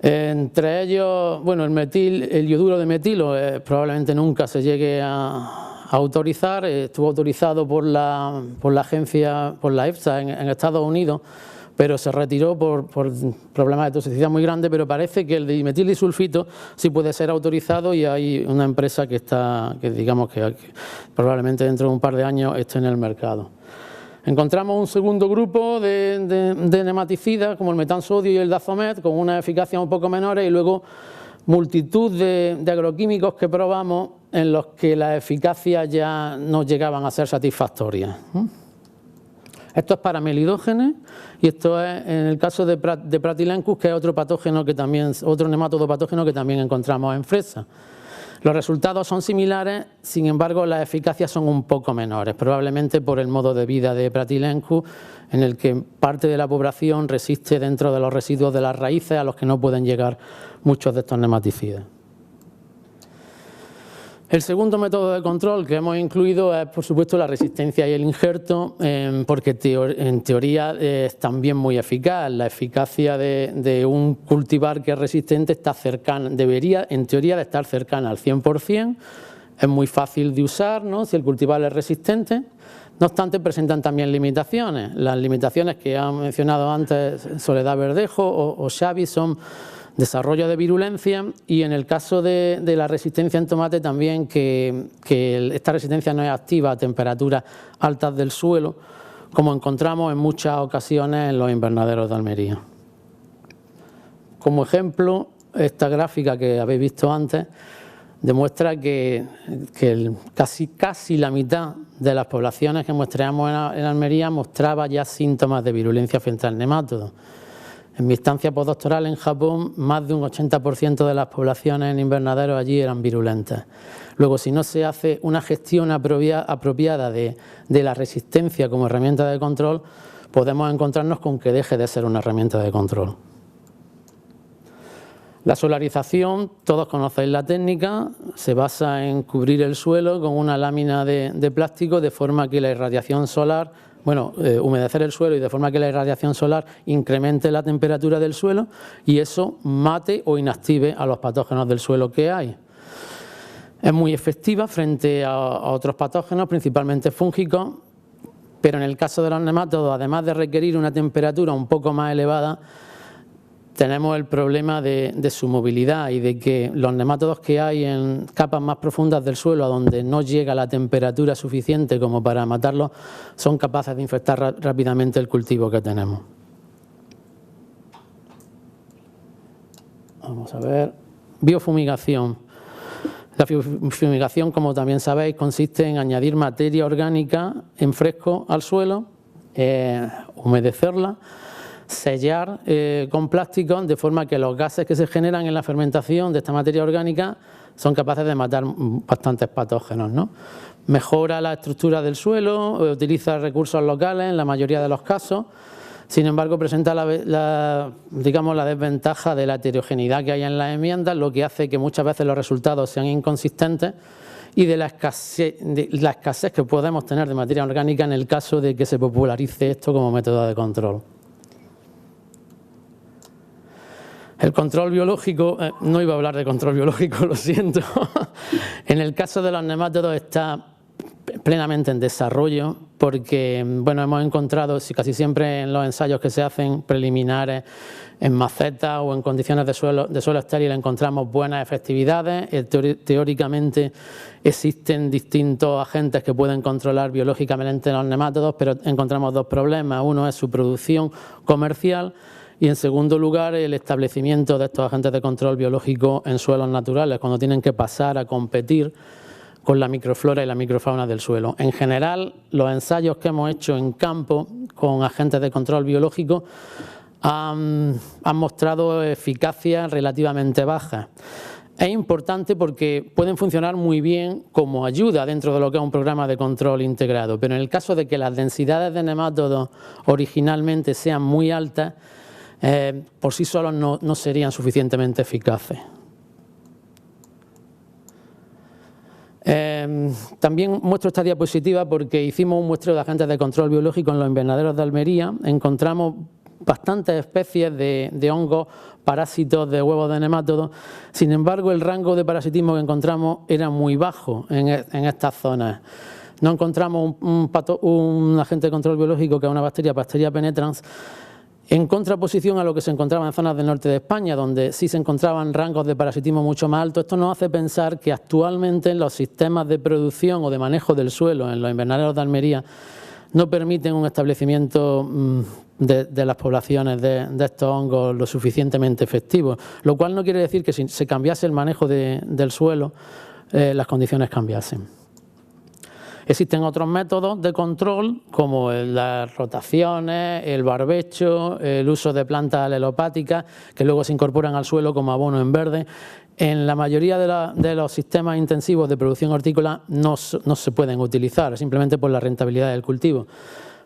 Entre ellos, el yoduro de metilo probablemente nunca se llegue a autorizar. Estuvo autorizado por la EFSA en Estados Unidos pero se retiró por problemas de toxicidad muy grandes, pero parece que el de dimetildisulfito sí puede ser autorizado y hay una empresa que digamos que probablemente dentro de un par de años esté en el mercado. Encontramos un segundo grupo de nematicidas como el metansodio y el dazomet con una eficacia un poco menores y luego multitud de agroquímicos que probamos en los que las eficacias ya no llegaban a ser satisfactorias. Esto es para melidógenes y esto es en el caso de Pratylencus, que es otro patógeno otro nematodo patógeno que también encontramos en fresa. Los resultados son similares, sin embargo las eficacias son un poco menores, probablemente por el modo de vida de Pratylencus, en el que parte de la población resiste dentro de los residuos de las raíces a los que no pueden llegar muchos de estos nematicidas. El segundo método de control que hemos incluido es, por supuesto, la resistencia y el injerto, porque en teoría es también muy eficaz. La eficacia de un cultivar que es resistente está cercana, debería, en teoría, de estar cercana al 100%. Es muy fácil de usar, ¿no?, si el cultivar es resistente. No obstante, presentan también limitaciones. Las limitaciones que han mencionado antes Soledad Verdejo o Xavi son desarrollo de virulencia y en el caso de la resistencia en tomate también que esta resistencia no es activa a temperaturas altas del suelo, como encontramos en muchas ocasiones en los invernaderos de Almería. Como ejemplo, esta gráfica que habéis visto antes demuestra que casi la mitad de las poblaciones que muestreamos en Almería mostraba ya síntomas de virulencia frente al nemátodo. En mi estancia postdoctoral en Japón, más de un 80% de las poblaciones en invernaderos allí eran virulentas. Luego, si no se hace una gestión apropiada de la resistencia como herramienta de control, podemos encontrarnos con que deje de ser una herramienta de control. La solarización, todos conocéis la técnica, se basa en cubrir el suelo con una lámina de plástico de forma que la irradiación solar, humedecer el suelo y de forma que la irradiación solar incremente la temperatura del suelo y eso mate o inactive a los patógenos del suelo que hay. Es muy efectiva frente a otros patógenos, principalmente fúngicos, pero en el caso de los nemátodos, además de requerir una temperatura un poco más elevada, tenemos el problema de su movilidad y de que los nemátodos que hay en capas más profundas del suelo, a donde no llega la temperatura suficiente como para matarlos, son capaces de infectar rápidamente el cultivo que tenemos. Vamos a ver. Biofumigación. La biofumigación, como también sabéis, consiste en añadir materia orgánica en fresco al suelo, humedecerla, sellar con plástico de forma que los gases que se generan en la fermentación de esta materia orgánica son capaces de matar bastantes patógenos, ¿no? Mejora la estructura del suelo, utiliza recursos locales en la mayoría de los casos, sin embargo presenta la desventaja de la heterogeneidad que hay en las enmiendas, lo que hace que muchas veces los resultados sean inconsistentes y de la escasez que podemos tener de materia orgánica en el caso de que se popularice esto como método de control. El control biológico, no iba a hablar de control biológico, lo siento. En el caso de los nemátodos está plenamente en desarrollo porque hemos encontrado casi siempre en los ensayos que se hacen preliminares en macetas o en condiciones de suelo estéril encontramos buenas efectividades. Teóricamente existen distintos agentes que pueden controlar biológicamente los nemátodos, pero encontramos dos problemas. Uno es su producción comercial y en segundo lugar el establecimiento de estos agentes de control biológico en suelos naturales, cuando tienen que pasar a competir con la microflora y la microfauna del suelo. En general, los ensayos que hemos hecho en campo con agentes de control biológico han mostrado eficacia relativamente baja. Es importante porque pueden funcionar muy bien como ayuda dentro de lo que es un programa de control integrado, pero en el caso de que las densidades de nemátodos originalmente sean muy altas, por sí solos no serían suficientemente eficaces. También muestro esta diapositiva porque hicimos un muestreo de agentes de control biológico en los invernaderos de Almería. Encontramos bastantes especies de hongos parásitos de huevos de nemátodos. Sin embargo, el rango de parasitismo que encontramos era muy bajo en estas zonas. No encontramos un agente de control biológico que es una bacteria, Bacteria penetrans, En contraposición a lo que se encontraba en zonas del norte de España, donde sí se encontraban rangos de parasitismo mucho más altos, esto nos hace pensar que actualmente los sistemas de producción o de manejo del suelo en los invernaderos de Almería no permiten un establecimiento de las poblaciones de estos hongos lo suficientemente efectivos, lo cual no quiere decir que si se cambiase el manejo del suelo, las condiciones cambiasen. Existen otros métodos de control como las rotaciones, el barbecho, el uso de plantas alelopáticas que luego se incorporan al suelo como abono en verde. En la mayoría de los sistemas intensivos de producción hortícola no se pueden utilizar, simplemente por la rentabilidad del cultivo.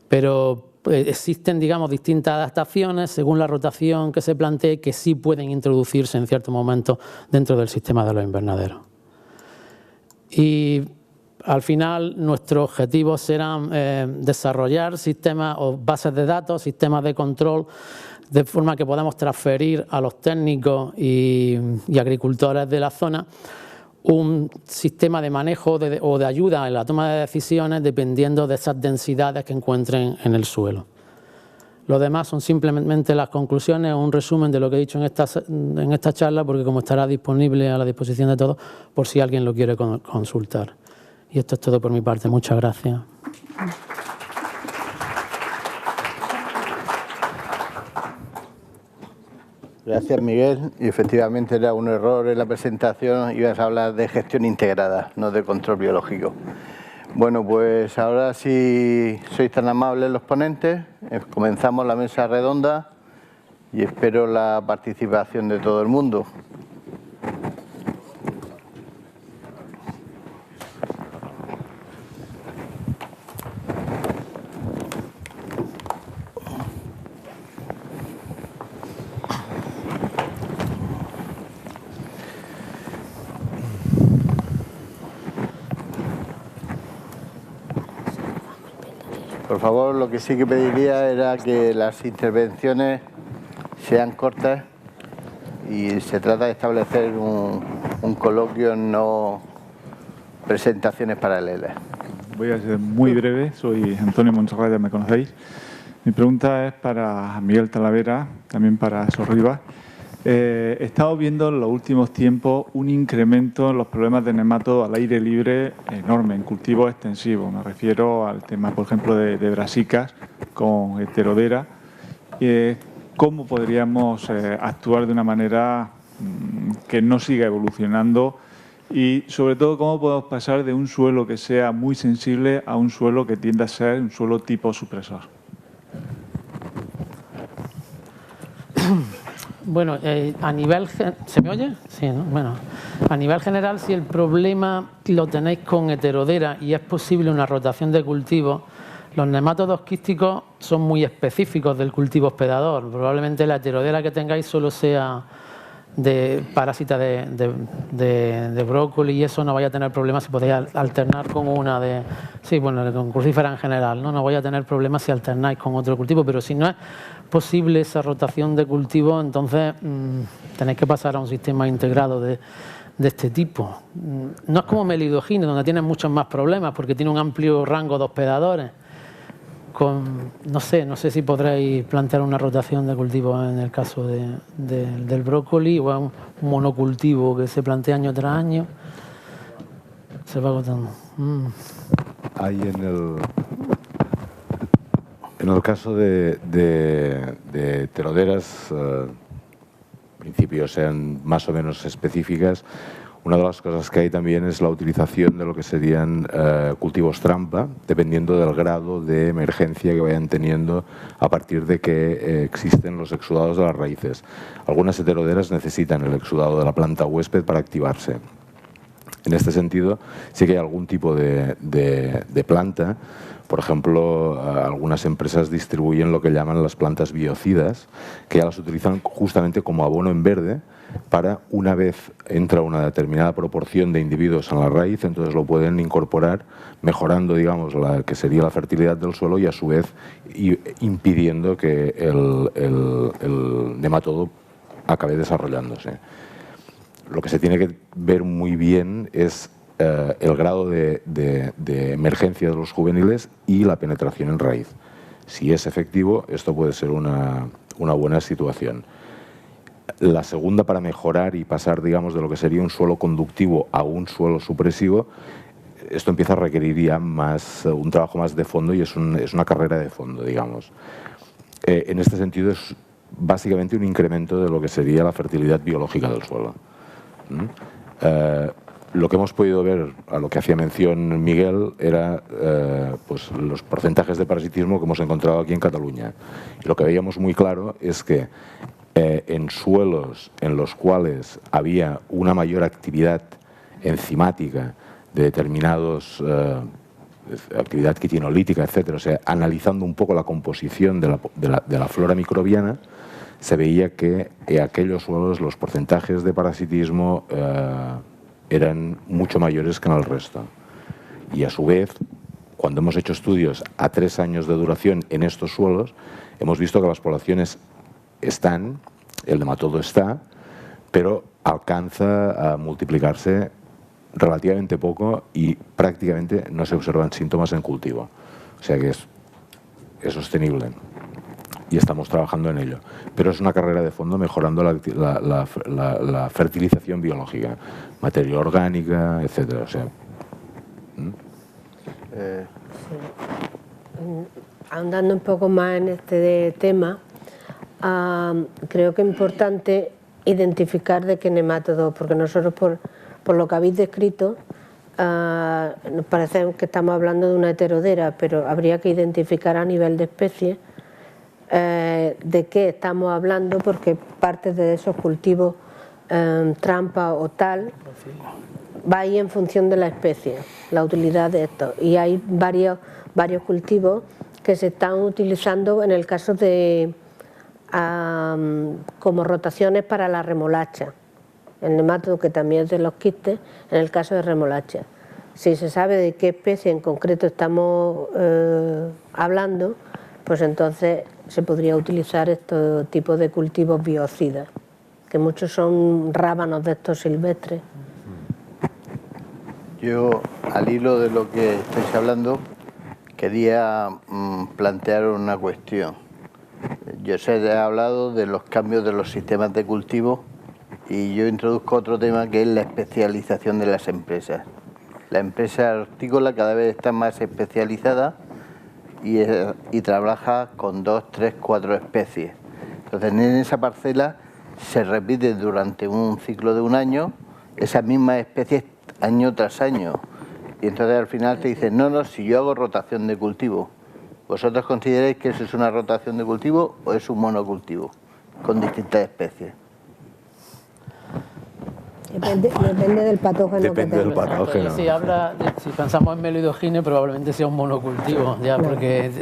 Pero existen, digamos, distintas adaptaciones según la rotación que se plantee que sí pueden introducirse en ciertos momentos dentro del sistema de los invernaderos. Y al final, nuestros objetivos serán desarrollar sistemas o bases de datos, sistemas de control, de forma que podamos transferir a los técnicos y agricultores de la zona un sistema de manejo o de ayuda en la toma de decisiones dependiendo de esas densidades que encuentren en el suelo. Lo demás son simplemente las conclusiones o un resumen de lo que he dicho en esta charla, porque como estará disponible a la disposición de todos, por si alguien lo quiere consultar. Y esto es todo por mi parte. Muchas gracias.
Gracias, Miguel. Y efectivamente era un error en la presentación. Ibas a hablar de gestión integrada, no de control biológico. Bueno, pues ahora, si sois tan amables los ponentes, comenzamos la mesa redonda y espero la participación de todo el mundo. Por favor, lo que sí que pediría era que las intervenciones sean cortas y se trata de establecer un coloquio, no presentaciones paralelas.
Voy a ser muy breve, soy Antonio Montserrat, ya me conocéis. Mi pregunta es para Miguel Talavera, también para Sorribas. He estado viendo en los últimos tiempos un incremento en los problemas de nematodos al aire libre enorme, en cultivos extensivos. Me refiero al tema, por ejemplo, de brasicas con heterodera. ¿Cómo podríamos actuar de una manera que no siga evolucionando? Y, sobre todo, ¿cómo podemos pasar de un suelo que sea muy sensible a un suelo que tiende a ser un suelo tipo supresor?
Bueno, a nivel... ¿Se me oye? Sí, ¿no? Bueno, a nivel general, si el problema lo tenéis con heterodera y es posible una rotación de cultivos, los nemátodos quísticos son muy específicos del cultivo hospedador. Probablemente la heterodera que tengáis solo sea de parásita de brócoli y eso no vaya a tener problemas si podéis alternar con una de... Sí, bueno, con crucífera en general, ¿no? No vaya a tener problemas si alternáis con otro cultivo, pero si no es posible esa rotación de cultivo, entonces tenéis que pasar a un sistema integrado de este tipo. No es como Melidogine, donde tiene muchos más problemas porque tiene un amplio rango de hospedadores. No sé si podréis plantear una rotación de cultivo en el caso del brócoli o un monocultivo que se plantea año tras año. Se va agotando.
Hay en el caso de heteroderas, en principio sean más o menos específicas, una de las cosas que hay también es la utilización de lo que serían cultivos trampa, dependiendo del grado de emergencia que vayan teniendo a partir de que existen los exudados de las raíces. Algunas heteroderas necesitan el exudado de la planta huésped para activarse. En este sentido, sí que hay algún tipo de planta. Por ejemplo, algunas empresas distribuyen lo que llaman las plantas biocidas, que ya las utilizan justamente como abono en verde para, una vez entra una determinada proporción de individuos en la raíz, entonces lo pueden incorporar mejorando, digamos, la que sería la fertilidad del suelo y a su vez impidiendo que el nematodo acabe desarrollándose. Lo que se tiene que ver muy bien es el grado de emergencia de los juveniles y la penetración en raíz. Si es efectivo, esto puede ser una una buena situación. La segunda, para mejorar y pasar, digamos, de lo que sería un suelo conductivo a un suelo supresivo, esto empieza a requerir ya un trabajo más de fondo y es una carrera de fondo, digamos. En este sentido es básicamente un incremento de lo que sería la fertilidad biológica del suelo. Lo que hemos podido ver, a lo que hacía mención Miguel, era pues los porcentajes de parasitismo que hemos encontrado aquí en Cataluña. Y lo que veíamos muy claro es que en suelos en los cuales había una mayor actividad enzimática de determinados, actividad quitinolítica, etc., o sea, analizando un poco la composición de la flora microbiana, se veía que en aquellos suelos los porcentajes de parasitismo eran mucho mayores que en el resto. Y a su vez, cuando hemos hecho estudios a 3 años de duración en estos suelos, hemos visto que las poblaciones están, el nematodo está, pero alcanza a multiplicarse relativamente poco y prácticamente no se observan síntomas en cultivo. O sea que es sostenible y estamos trabajando en ello. Pero es una carrera de fondo mejorando la fertilización biológica, materia orgánica, etcétera. O sea,
Ahondando un poco más en este tema, creo que es importante identificar de qué nemátodo, porque nosotros por lo que habéis descrito, nos parece que estamos hablando de una heterodera, pero habría que identificar a nivel de especie de qué estamos hablando, porque parte de esos cultivos trampa o tal va ahí en función de la especie, la utilidad de estos. Y hay varios cultivos que se están utilizando en el caso de como rotaciones para la remolacha, el nemátodo que también es de los quistes, en el caso de remolacha. Si se sabe de qué especie en concreto estamos hablando, pues entonces se podría utilizar estos tipos de cultivos biocidas, que muchos son rábanos de estos silvestres.
Yo, al hilo de lo que estáis hablando, quería plantear una cuestión. Yo he hablado de los cambios de los sistemas de cultivo y yo introduzco otro tema que es la especialización de las empresas. La empresa hortícola cada vez está más especializada y trabaja con 2, 3, 4 especies. Entonces, en esa parcela se repite durante un ciclo de un año esas mismas especies año tras año. Y entonces al final te dicen, no, si yo hago rotación de cultivo, ¿vosotros consideráis que eso es una rotación de cultivo o es un monocultivo con distintas especies?
Depende del patógeno.
Depende del patógeno.
Si pensamos en Meloidogine, probablemente sea un monocultivo, ya, porque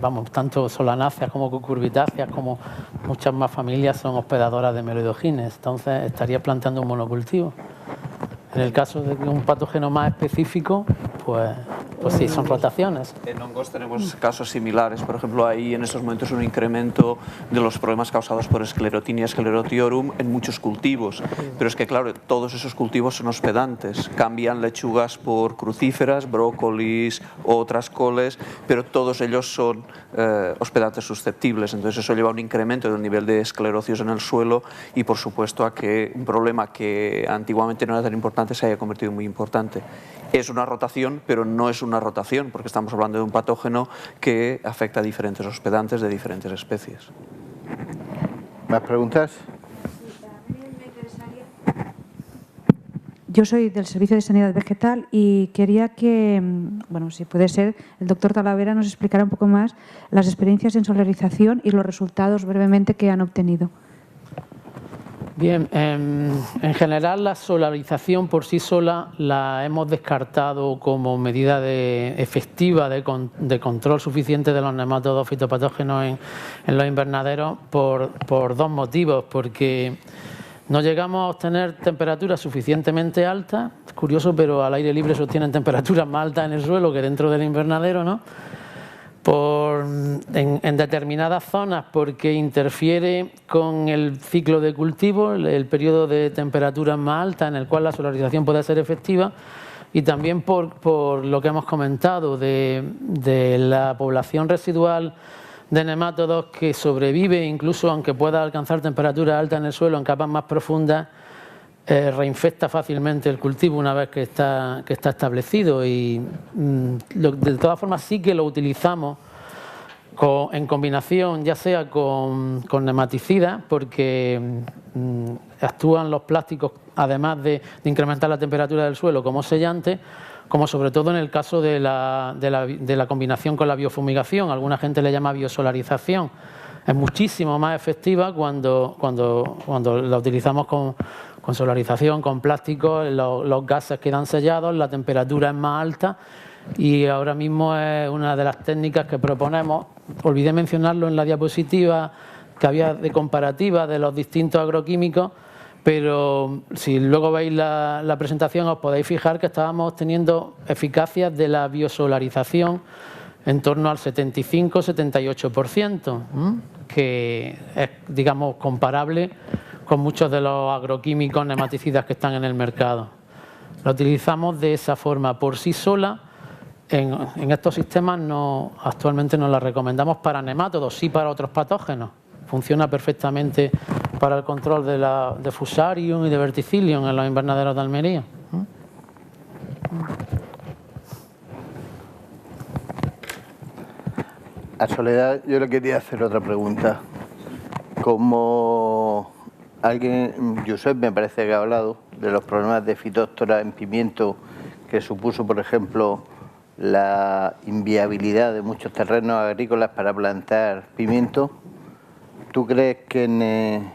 vamos, tanto solanáceas como cucurbitáceas como muchas más familias son hospedadoras de Meloidogines, entonces estaría planteando un monocultivo. En el caso de un patógeno más específico, pues sí, son rotaciones.
En hongos tenemos casos similares. Por ejemplo, hay en estos momentos un incremento de los problemas causados por Sclerotinia sclerotiorum en muchos cultivos. Pero es que, claro, todos esos cultivos son hospedantes. Cambian lechugas por crucíferas, brócolis, otras coles, pero todos ellos son hospedantes susceptibles. Entonces eso lleva a un incremento del nivel de esclerocios en el suelo y, por supuesto, a que un problema que antiguamente no era tan importante se haya convertido en muy importante. Es una rotación, pero no es una rotación, porque estamos hablando de un patógeno que afecta a diferentes hospedantes de diferentes especies.
¿Más preguntas?
Yo soy del Servicio de Sanidad Vegetal y quería que, bueno, si puede ser, el doctor Talavera nos explicara un poco más las experiencias en solarización y los resultados brevemente que han obtenido.
Bien, en general la solarización por sí sola la hemos descartado como medida efectiva de control suficiente de los nematodos fitopatógenos en los invernaderos por 2 motivos. Porque no llegamos a obtener temperaturas suficientemente altas, es curioso, pero al aire libre se obtienen temperaturas más altas en el suelo que dentro del invernadero, ¿no? En determinadas zonas porque interfiere con el ciclo de cultivo, el periodo de temperaturas más alta en el cual la solarización puede ser efectiva, y también por lo que hemos comentado de la población residual nemátodos que sobrevive, incluso aunque pueda alcanzar temperaturas altas en el suelo, en capas más profundas, reinfecta fácilmente el cultivo una vez que está establecido. Y de todas formas sí que lo utilizamos en combinación, ya sea con nematicidas, porque actúan los plásticos, además de incrementar la temperatura del suelo, como sellantes, como sobre todo en el caso de la combinación con la biofumigación. Alguna gente le llama biosolarización. Es muchísimo más efectiva cuando la utilizamos con solarización, con plásticos, los gases quedan sellados, la temperatura es más alta y ahora mismo es una de las técnicas que proponemos. Olvidé mencionarlo en la diapositiva que había de comparativa de los distintos agroquímicos, pero si luego veis la presentación os podéis fijar que estábamos teniendo eficacias de la biosolarización en torno al 75-78%, que es, digamos, comparable con muchos de los agroquímicos nematicidas que están en el mercado. La utilizamos de esa forma por sí sola. En estos sistemas actualmente no la recomendamos para nemátodos, sí para otros patógenos. Funciona perfectamente para el control de Fusarium y de Verticillium en los invernaderos de Almería.
A Soledad yo le quería hacer otra pregunta. Como Josep me parece que ha hablado de los problemas de fitóctora en pimiento que supuso, por ejemplo, la inviabilidad de muchos terrenos agrícolas para plantar pimiento. ¿Tú crees que en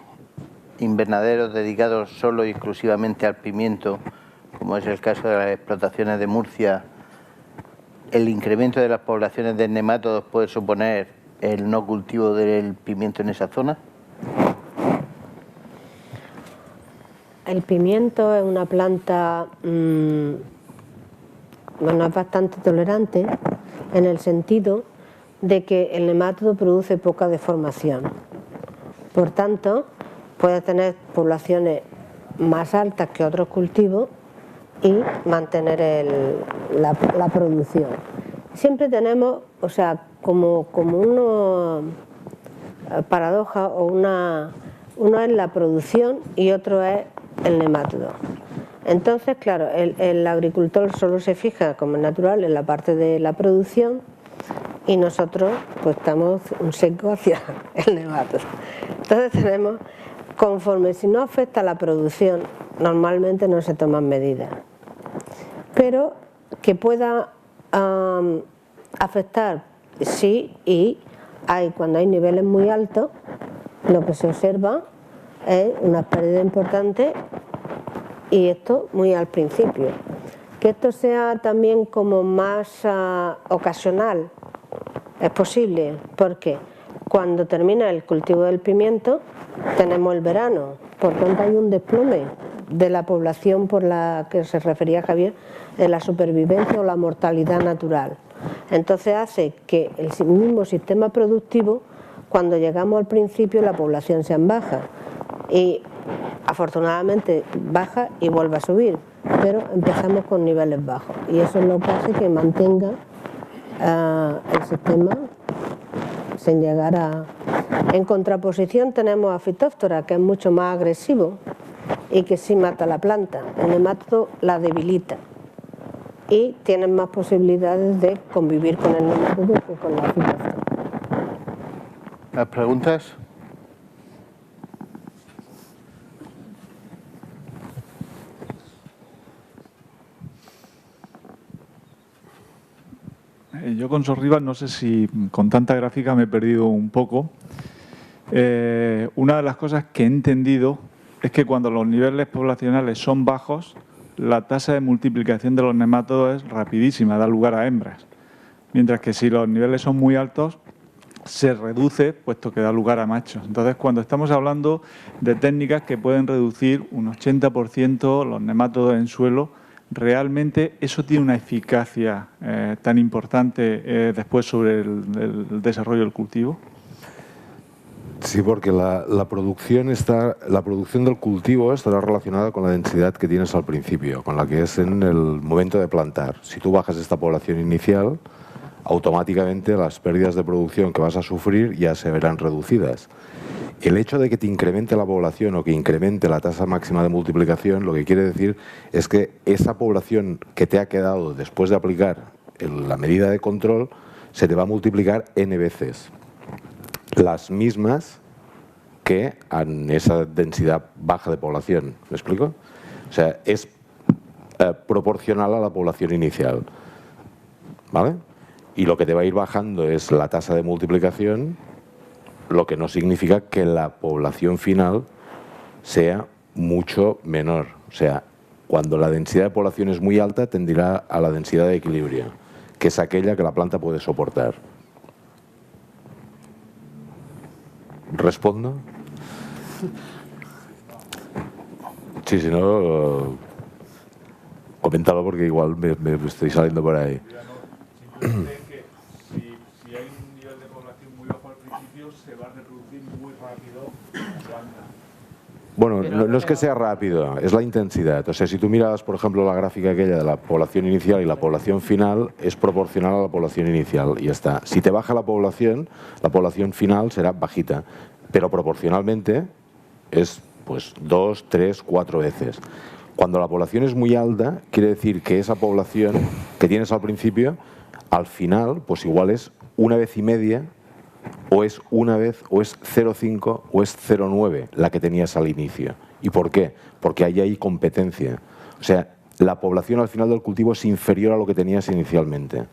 invernaderos dedicados solo y exclusivamente al pimiento, como es el caso de las explotaciones de Murcia, el incremento de las poblaciones de nemátodos puede suponer el no cultivo del pimiento en esa zona?
El pimiento es una planta, es bastante tolerante en el sentido de que el nemátodo produce poca deformación. Por tanto, puede tener poblaciones más altas que otros cultivos y mantener la producción. Siempre tenemos, o sea, como una paradoja o uno es la producción y otro es el nemátodo. Entonces, claro, el agricultor solo se fija, como es natural, en la parte de la producción y nosotros pues estamos un seco hacia el nemátodo. Entonces tenemos, conforme si no afecta a la producción, normalmente no se toman medidas. Pero que pueda afectar, sí, y cuando hay niveles muy altos, lo que se observa es una pérdida importante y esto muy al principio. Que esto sea también como más ocasional, es posible, porque cuando termina el cultivo del pimiento tenemos el verano, por tanto hay un desplome de la población por la que se refería Javier, de la supervivencia o la mortalidad natural. Entonces hace que el mismo sistema productivo, cuando llegamos al principio, la población sea baja y afortunadamente baja y vuelve a subir, pero empezamos con niveles bajos y eso es lo que hace que mantenga el sistema sin llegar a... En contraposición tenemos a Phytophthora, que es mucho más agresivo y que sí mata la planta. El nemátodo la debilita y tienen más posibilidades de convivir con el nemátodo que con la Phytophthora.
¿Más preguntas?
Yo con Sorriba no sé si con tanta gráfica me he perdido un poco. Una de las cosas que he entendido es que cuando los niveles poblacionales son bajos, la tasa de multiplicación de los nemátodos es rapidísima, da lugar a hembras. Mientras que si los niveles son muy altos, se reduce, puesto que da lugar a machos. Entonces, cuando estamos hablando de técnicas que pueden reducir un 80% los nemátodos en suelo, ¿realmente eso tiene una eficacia tan importante después sobre el desarrollo del cultivo?
Sí, porque la producción del cultivo estará relacionada con la densidad que tienes al principio, con la que es en el momento de plantar. Si tú bajas esta población inicial, automáticamente las pérdidas de producción que vas a sufrir ya se verán reducidas. El hecho de que te incremente la población o que incremente la tasa máxima de multiplicación, lo que quiere decir es que esa población que te ha quedado después de aplicar la medida de control se te va a multiplicar n veces, las mismas que en esa densidad baja de población. ¿Me explico? O sea, es proporcional a la población inicial, ¿vale? Y lo que te va a ir bajando es la tasa de multiplicación, lo que no significa que la población final sea mucho menor. O sea, cuando la densidad de población es muy alta, tendirá a la densidad de equilibrio, que es aquella que la planta puede soportar. ¿Respondo? Sí, si no, coméntalo porque igual me estoy saliendo por ahí.
Simplemente que si hay un nivel de población muy bajo al principio, se va a reproducir muy rápido la planta.
Bueno, no es que sea rápido, es la intensidad. O sea, si tú miras, por ejemplo, la gráfica aquella de la población inicial y la población final, es proporcional a la población inicial y ya está. Si te baja la población final será bajita, pero proporcionalmente es pues 2, 3, 4 veces. Cuando la población es muy alta, quiere decir que esa población que tienes al principio, al final, pues igual es 1,5 veces, o es 1 vez, o es 0,5, o es 0,9 la que tenías al inicio. ¿Y por qué? Porque ahí hay competencia. O sea, la población al final del cultivo es inferior a lo que tenías inicialmente.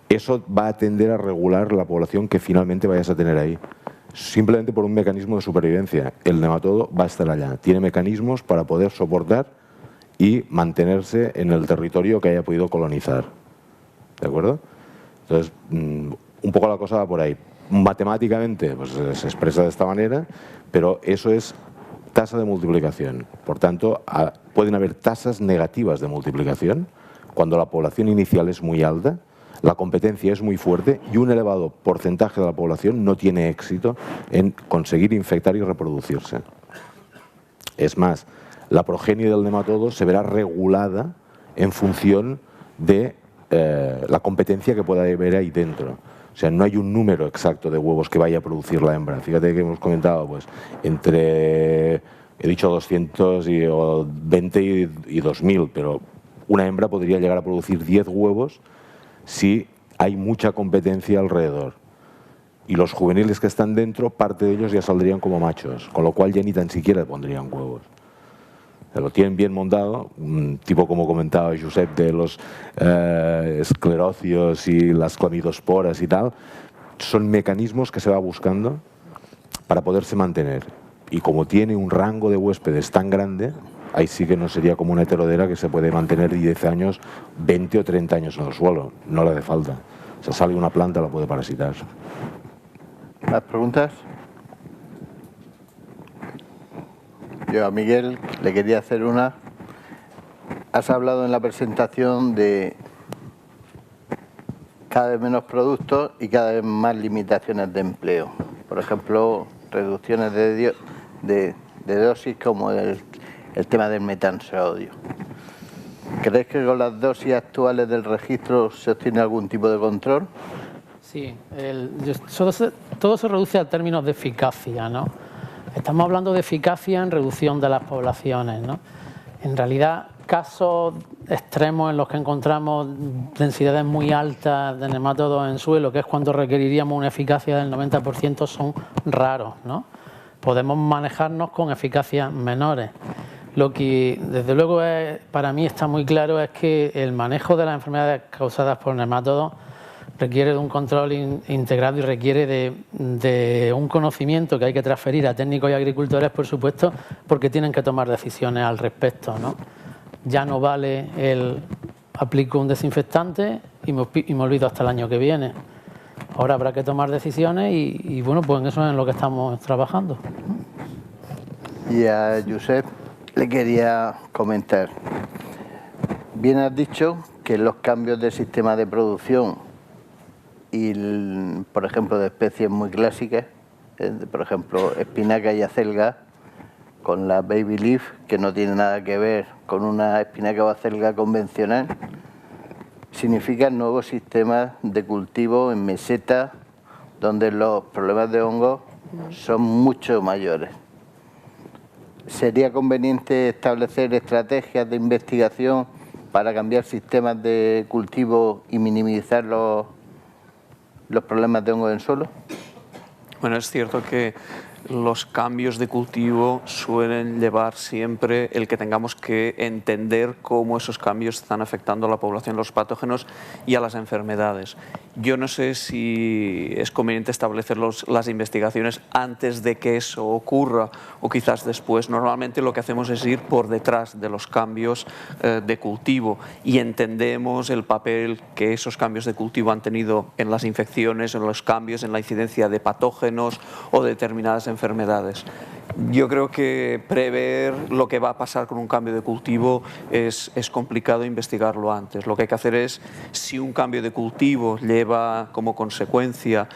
Eso va a tender a regular la población que finalmente vayas a tener ahí. Simplemente por un mecanismo de supervivencia. El nematodo va a estar allá. Tiene mecanismos para poder soportar y mantenerse en el territorio que haya podido colonizar. ¿De acuerdo? Entonces, un poco la cosa va por ahí. Matemáticamente pues, se expresa de esta manera, pero eso es tasa de multiplicación. Por tanto, pueden haber tasas negativas de multiplicación cuando la población inicial es muy alta, la competencia es muy fuerte y un elevado porcentaje de la población no tiene éxito en conseguir infectar y reproducirse. Es más, la progenie del nematodo se verá regulada en función de la competencia que pueda haber ahí dentro. O sea, no hay un número exacto de huevos que vaya a producir la hembra. Fíjate que hemos comentado, pues, entre, he dicho 220 y 2000, pero una hembra podría llegar a producir 10 huevos si hay mucha competencia alrededor. Y los juveniles que están dentro, parte de ellos ya saldrían como machos, con lo cual ya ni tan siquiera pondrían huevos. Lo tienen bien montado, un tipo como comentaba Josep de los esclerocios y las clamidosporas y tal, son mecanismos que se va buscando para poderse mantener. Y como tiene un rango de huéspedes tan grande, ahí sí que no sería como una heterodera que se puede mantener 10 años, 20 o 30 años en el suelo, no le hace falta. O sea, sale una planta, la puede parasitar.
¿Más preguntas? Yo a Miguel le quería hacer una. Has hablado en la presentación de cada vez menos productos y cada vez más limitaciones de empleo. Por ejemplo, reducciones de dosis como el tema del metansodio. ¿Crees que con las dosis actuales del registro se obtiene algún tipo de control?
Sí, todo se reduce a términos de eficacia, ¿no? Estamos hablando de eficacia en reducción de las poblaciones, ¿no? En realidad, casos extremos en los que encontramos densidades muy altas de nematodos en suelo, que es cuando requeriríamos una eficacia del 90%, son raros, ¿no? Podemos manejarnos con eficacias menores. Lo que, desde luego, para mí está muy claro es que el manejo de las enfermedades causadas por nematodos requiere de un control integrado y requiere de un conocimiento que hay que transferir a técnicos y agricultores, por supuesto, porque tienen que tomar decisiones al respecto, ¿no? Ya no vale el aplico un desinfectante y me olvido hasta el año que viene. Ahora habrá que tomar decisiones y bueno, pues en eso es en lo que estamos trabajando.
Y a Josep le quería comentar. Bien has dicho que los cambios del sistema de producción y, por ejemplo, de especies muy clásicas, por ejemplo, espinaca y acelga, con la baby leaf, que no tiene nada que ver con una espinaca o acelga convencional, significan nuevos sistemas de cultivo en meseta, donde los problemas de hongos son mucho mayores. ¿Sería conveniente establecer estrategias de investigación para cambiar sistemas de cultivo y minimizar los problemas de hongos en suelo?
Bueno, es cierto que los cambios de cultivo suelen llevar siempre el que tengamos que entender cómo esos cambios están afectando a la población, los patógenos y a las enfermedades. Yo no sé si es conveniente establecer las investigaciones antes de que eso ocurra o quizás después. Normalmente lo que hacemos es ir por detrás de los cambios de cultivo y entendemos el papel que esos cambios de cultivo han tenido en las infecciones, en los cambios, en la incidencia de patógenos o determinadas enfermedades. Yo creo que prever lo que va a pasar con un cambio de cultivo es complicado investigarlo antes. Lo que hay que hacer es, si un cambio de cultivo lleva como consecuencia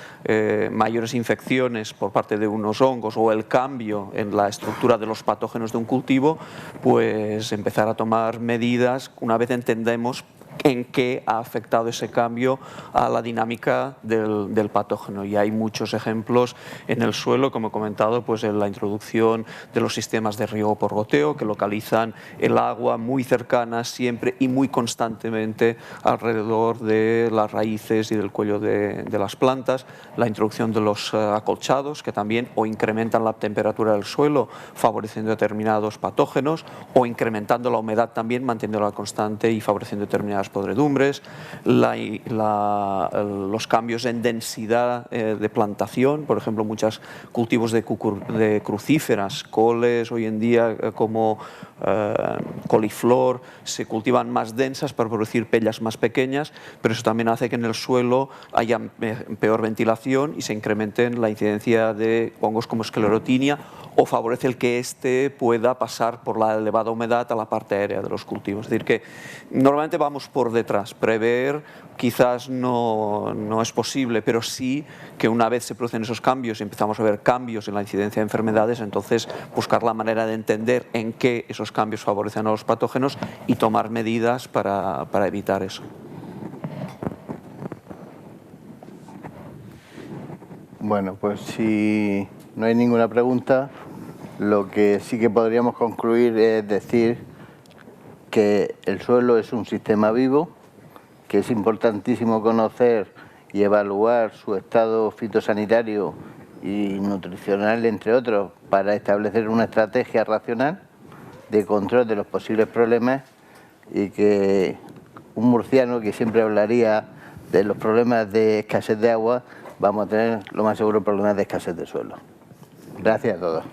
mayores infecciones por parte de unos hongos o el cambio en la estructura de los patógenos de un cultivo, pues empezar a tomar medidas una vez entendemos en qué ha afectado ese cambio a la dinámica del patógeno. Y hay muchos ejemplos en el suelo, como he comentado, pues en la introducción de los sistemas de riego por goteo, que localizan el agua muy cercana siempre y muy constantemente alrededor de las raíces y del cuello de las plantas, la introducción de los acolchados, que también o incrementan la temperatura del suelo, favoreciendo determinados patógenos, o incrementando la humedad también, manteniéndola constante y favoreciendo determinadas podredumbres, los cambios en densidad de plantación, por ejemplo, muchos cultivos de crucíferas, coles hoy en día como coliflor, se cultivan más densas para producir pellas más pequeñas, pero eso también hace que en el suelo haya peor ventilación y se incremente la incidencia de hongos como esclerotinia, o favorece el que éste pueda pasar por la elevada humedad a la parte aérea de los cultivos. Es decir, que normalmente vamos por detrás. Prever quizás no es posible, pero sí que una vez se producen esos cambios y empezamos a ver cambios en la incidencia de enfermedades, entonces buscar la manera de entender en qué esos cambios favorecen a los patógenos y tomar medidas para evitar eso.
Bueno, pues si no hay ninguna pregunta, lo que sí que podríamos concluir es decir que el suelo es un sistema vivo, que es importantísimo conocer y evaluar su estado fitosanitario y nutricional, entre otros, para establecer una estrategia racional de control de los posibles problemas, y que un murciano que siempre hablaría de los problemas de escasez de agua, vamos a tener lo más seguro problemas de escasez de suelo. Gracias a todos.